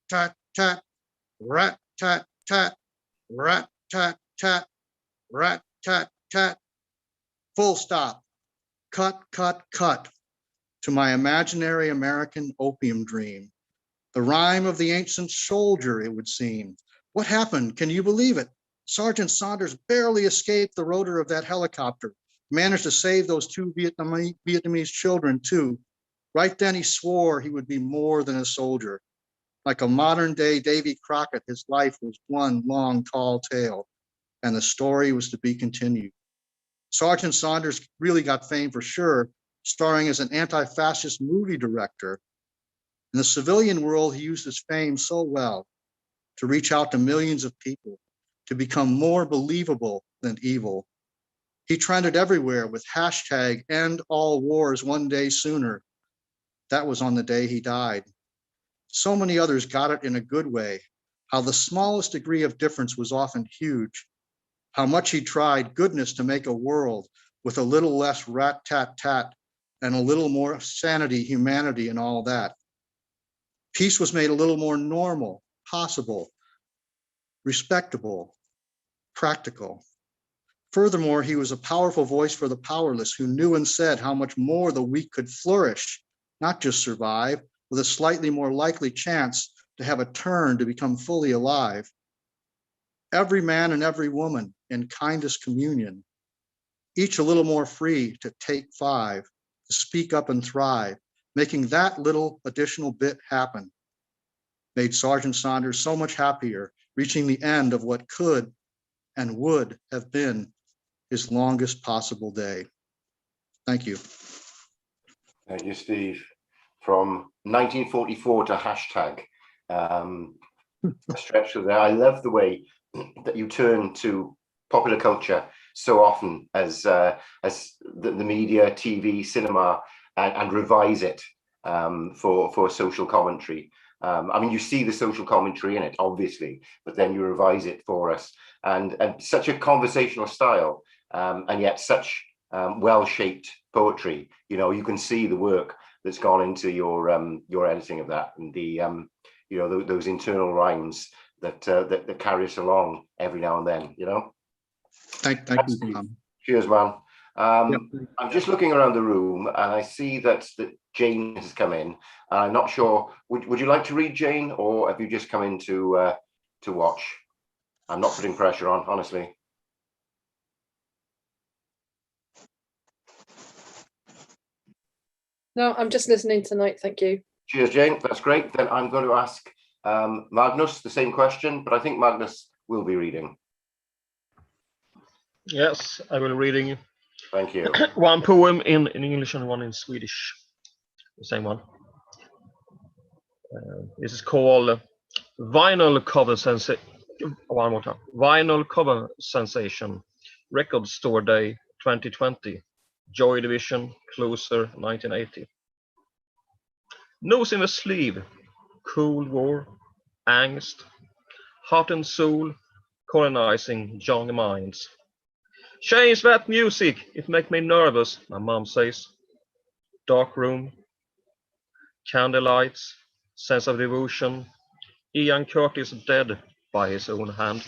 tat tat, rat tat tat, rat tat tat. Full stop. Cut, cut, cut to my imaginary American opium dream. The rhyme of the ancient soldier, it would seem. What happened? Can you believe it? Sergeant Saunders barely escaped the rotor of that helicopter, managed to save those two Vietnamese children too. Right then he swore he would be more than a soldier. Like a modern day Davy Crockett, his life was one long, tall tale, and the story was to be continued. Sergeant Saunders really got fame for sure, starring as an anti-fascist movie director. In the civilian world, he used his fame so well to reach out to millions of people, to become more believable than evil. He trended everywhere with hashtag end all wars one day sooner. That was on the day he died. So many others got it in a good way, how the smallest degree of difference was often huge, how much he tried goodness to make a world with a little less rat-tat-tat and a little more sanity, humanity, and all that. Peace was made a little more normal, possible, respectable, practical. Furthermore, he was a powerful voice for the powerless who knew and said how much more the weak could flourish, not just survive, with a slightly more likely chance to have a turn to become fully alive. Every man and every woman in kindest communion, each a little more free to take five, to speak up and thrive, making that little additional bit happen, made Sergeant Saunders so much happier, reaching the end of what could and would have been his longest possible day. Thank you. Thank you, Steve. From 1944 to hashtag, a stretch of there. I love the way that you turn to popular culture so often as the media, TV, cinema, and revise it for social commentary. I mean, you see the social commentary in it, obviously, but then you revise it for us, and such a conversational style, and yet such well-shaped poetry. You know, you can see the work that's gone into your editing of that, and the you know, those internal rhymes that carry us along every now and then. You know. Thank you. Cheers, man. I'm just looking around the room and I see that Jane has come in. I'm not sure. Would you like to read, Jane, or have you just come in to watch? I'm not putting pressure on, honestly. No, I'm just listening tonight. Thank you. Cheers, Jane. That's great. Then I'm going to ask Magnus the same question, but I think Magnus will be reading. Yes, I will reading. Thank you. One poem in English and one in Swedish. The same one. This is called Vinyl Cover Sensation. One more time. Vinyl Cover Sensation. Record Store Day 2020. Joy Division. Closer 1980. Nose in the sleeve. Cold War. Angst. Heart and soul. Colonizing young minds. Change that music, it makes me nervous, my mom says. Dark room, candlelights, sense of devotion. Ian Curtis dead by his own hand.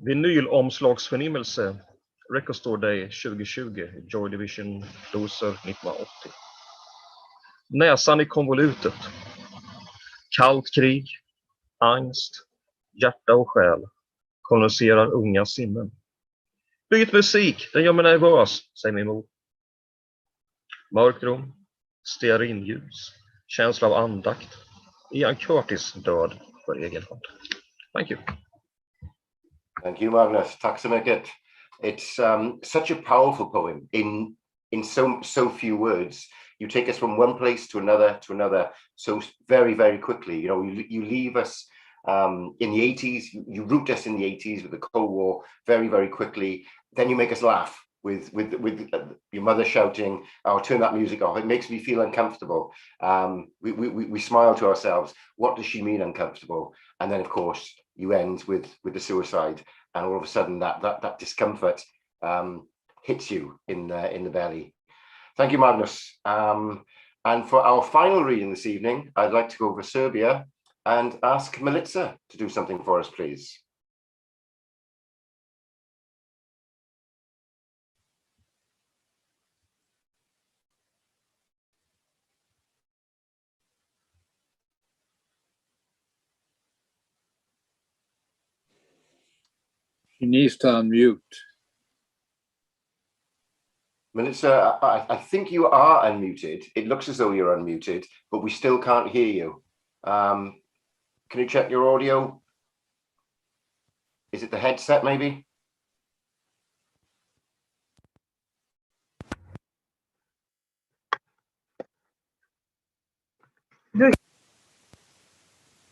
Vinylomslagsförnimmelse, Record Store Day 2020, Joy Division, Doser 1980. Näsan i konvolutet. Kallt krig. Angst, hjärta och själ koloniserar unga sinnen. Byt musik, den gör mig nervös, säger min mor. Mörkt rum, stearinljus, känsla av andakt. Ian Curtis död för egen hand. Thank you. Thank you, Magnus. Tack så mycket. It's such a powerful poem in so few words. You take us from one place to another so very, very quickly. You know, you leave us in the 80s, you root us in the 80s with the Cold War very, very quickly. Then you make us laugh with your mother shouting, "Oh, turn that music off. It makes me feel uncomfortable." We smile to ourselves. What does she mean uncomfortable? And then, of course, you end with the suicide, and all of a sudden that discomfort hits you in the belly. Thank you, Magnus. And for our final reading this evening, I'd like to go over Serbia and ask Milica to do something for us, please. She needs to unmute. Milica, I think you are unmuted. It looks as though you're unmuted, but we still can't hear you. Can you check your audio? Is it the headset, maybe?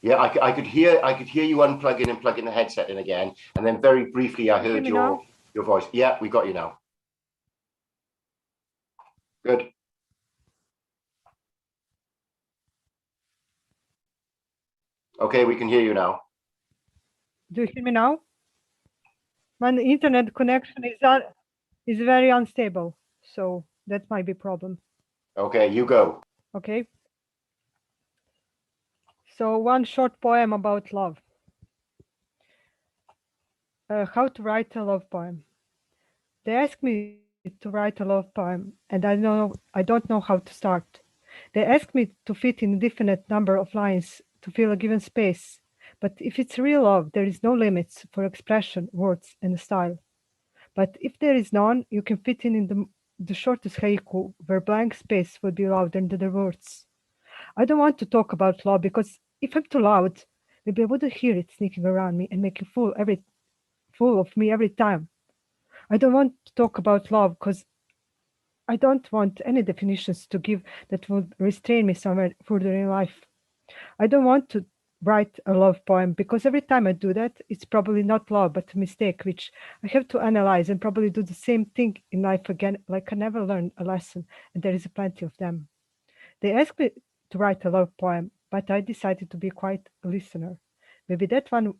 Yeah, I could hear you unplugging and plugging the headset in again, and then very briefly I heard your voice. Yeah, we got you now. Good. Okay, we can hear you now. Do you hear me now? My internet connection is very unstable, so that might be a problem. Okay, you go. Okay. So one short poem about love. How to write a love poem. They asked me to write a love poem, and I don't know how to start. They asked me to fit in a definite number of lines to fill a given space. But if it's real love, there is no limits for expression, words, and style. But if there is none, you can fit in the shortest haiku, where blank space would be louder than the words. I don't want to talk about love, because if I'm too loud, maybe I wouldn't hear it sneaking around me and making fool of me every time. I don't want to talk about love, because I don't want any definitions to give that would restrain me somewhere further in life. I don't want to write a love poem, because every time I do that, it's probably not love, but a mistake, which I have to analyze and probably do the same thing in life again, like I never learned a lesson, and there is plenty of them. They asked me to write a love poem, but I decided to be quite a listener. Maybe that one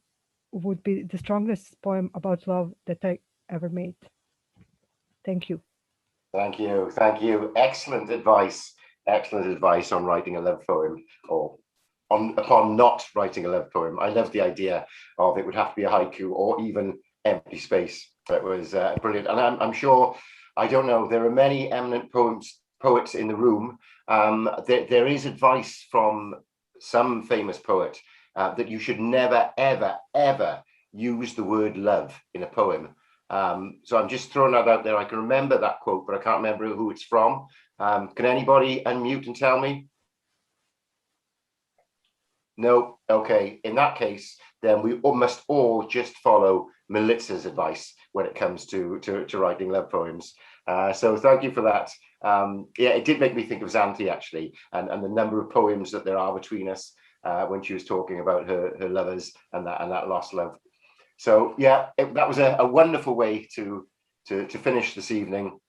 would be the strongest poem about love that I ever made. Thank you. Thank you. Thank you. Excellent advice. Excellent advice on writing a love poem, or upon not writing a love poem. I love the idea of it would have to be a haiku or even empty space. That was brilliant. And I'm sure, I don't know, there are many eminent poets in the room. There is advice from some famous poet that you should never, ever, ever use the word love in a poem. So I'm just throwing that out there. I can remember that quote, but I can't remember who it's from. Can anybody unmute and tell me? No. Okay. In that case, then we must all just follow Milica's advice when it comes to writing love poems. So thank you for that. Yeah, it did make me think of Xanthi, actually, and the number of poems that there are between us when she was talking about her lovers and that lost love. So yeah, that was a wonderful way to finish this evening.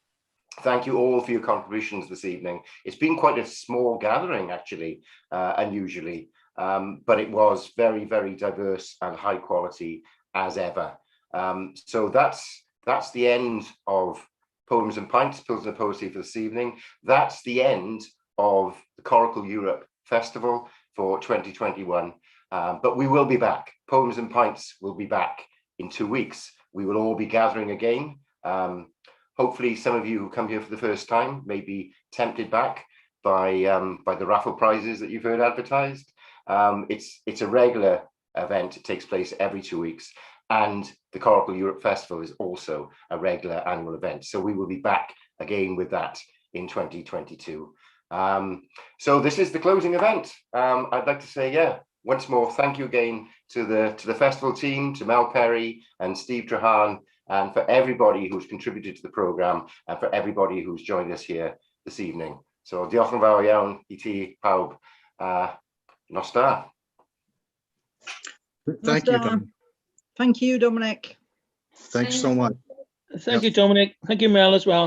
Thank you all for your contributions this evening. It's been quite a small gathering, actually, unusually, but it was very, very diverse and high quality as ever. So that's the end of Poems and Pints, Pilsnerpoesi for this evening. That's the end of the Coracle Europe Festival for 2021. But we will be back. Poems and Pints will be back in 2 weeks. We will all be gathering again. Hopefully some of you who come here for the first time may be tempted back by the raffle prizes that you've heard advertised. It's a regular event. It takes place every 2 weeks. And the Coracle Europe Festival is also a regular annual event. So we will be back again with that in 2022. So this is the closing event. I'd like to say, yeah, once more, thank you again to the festival team, to Mel Perry and Steve Trahan, and for everybody who's contributed to the programme, and for everybody who's joined us here this evening. So diolch yn fawr iawn I ti pawb. Nos da. Thank you, Dom. Thank you, Dominic. Thanks so much. Thank you, Dominic. Thank you, Mel, as well.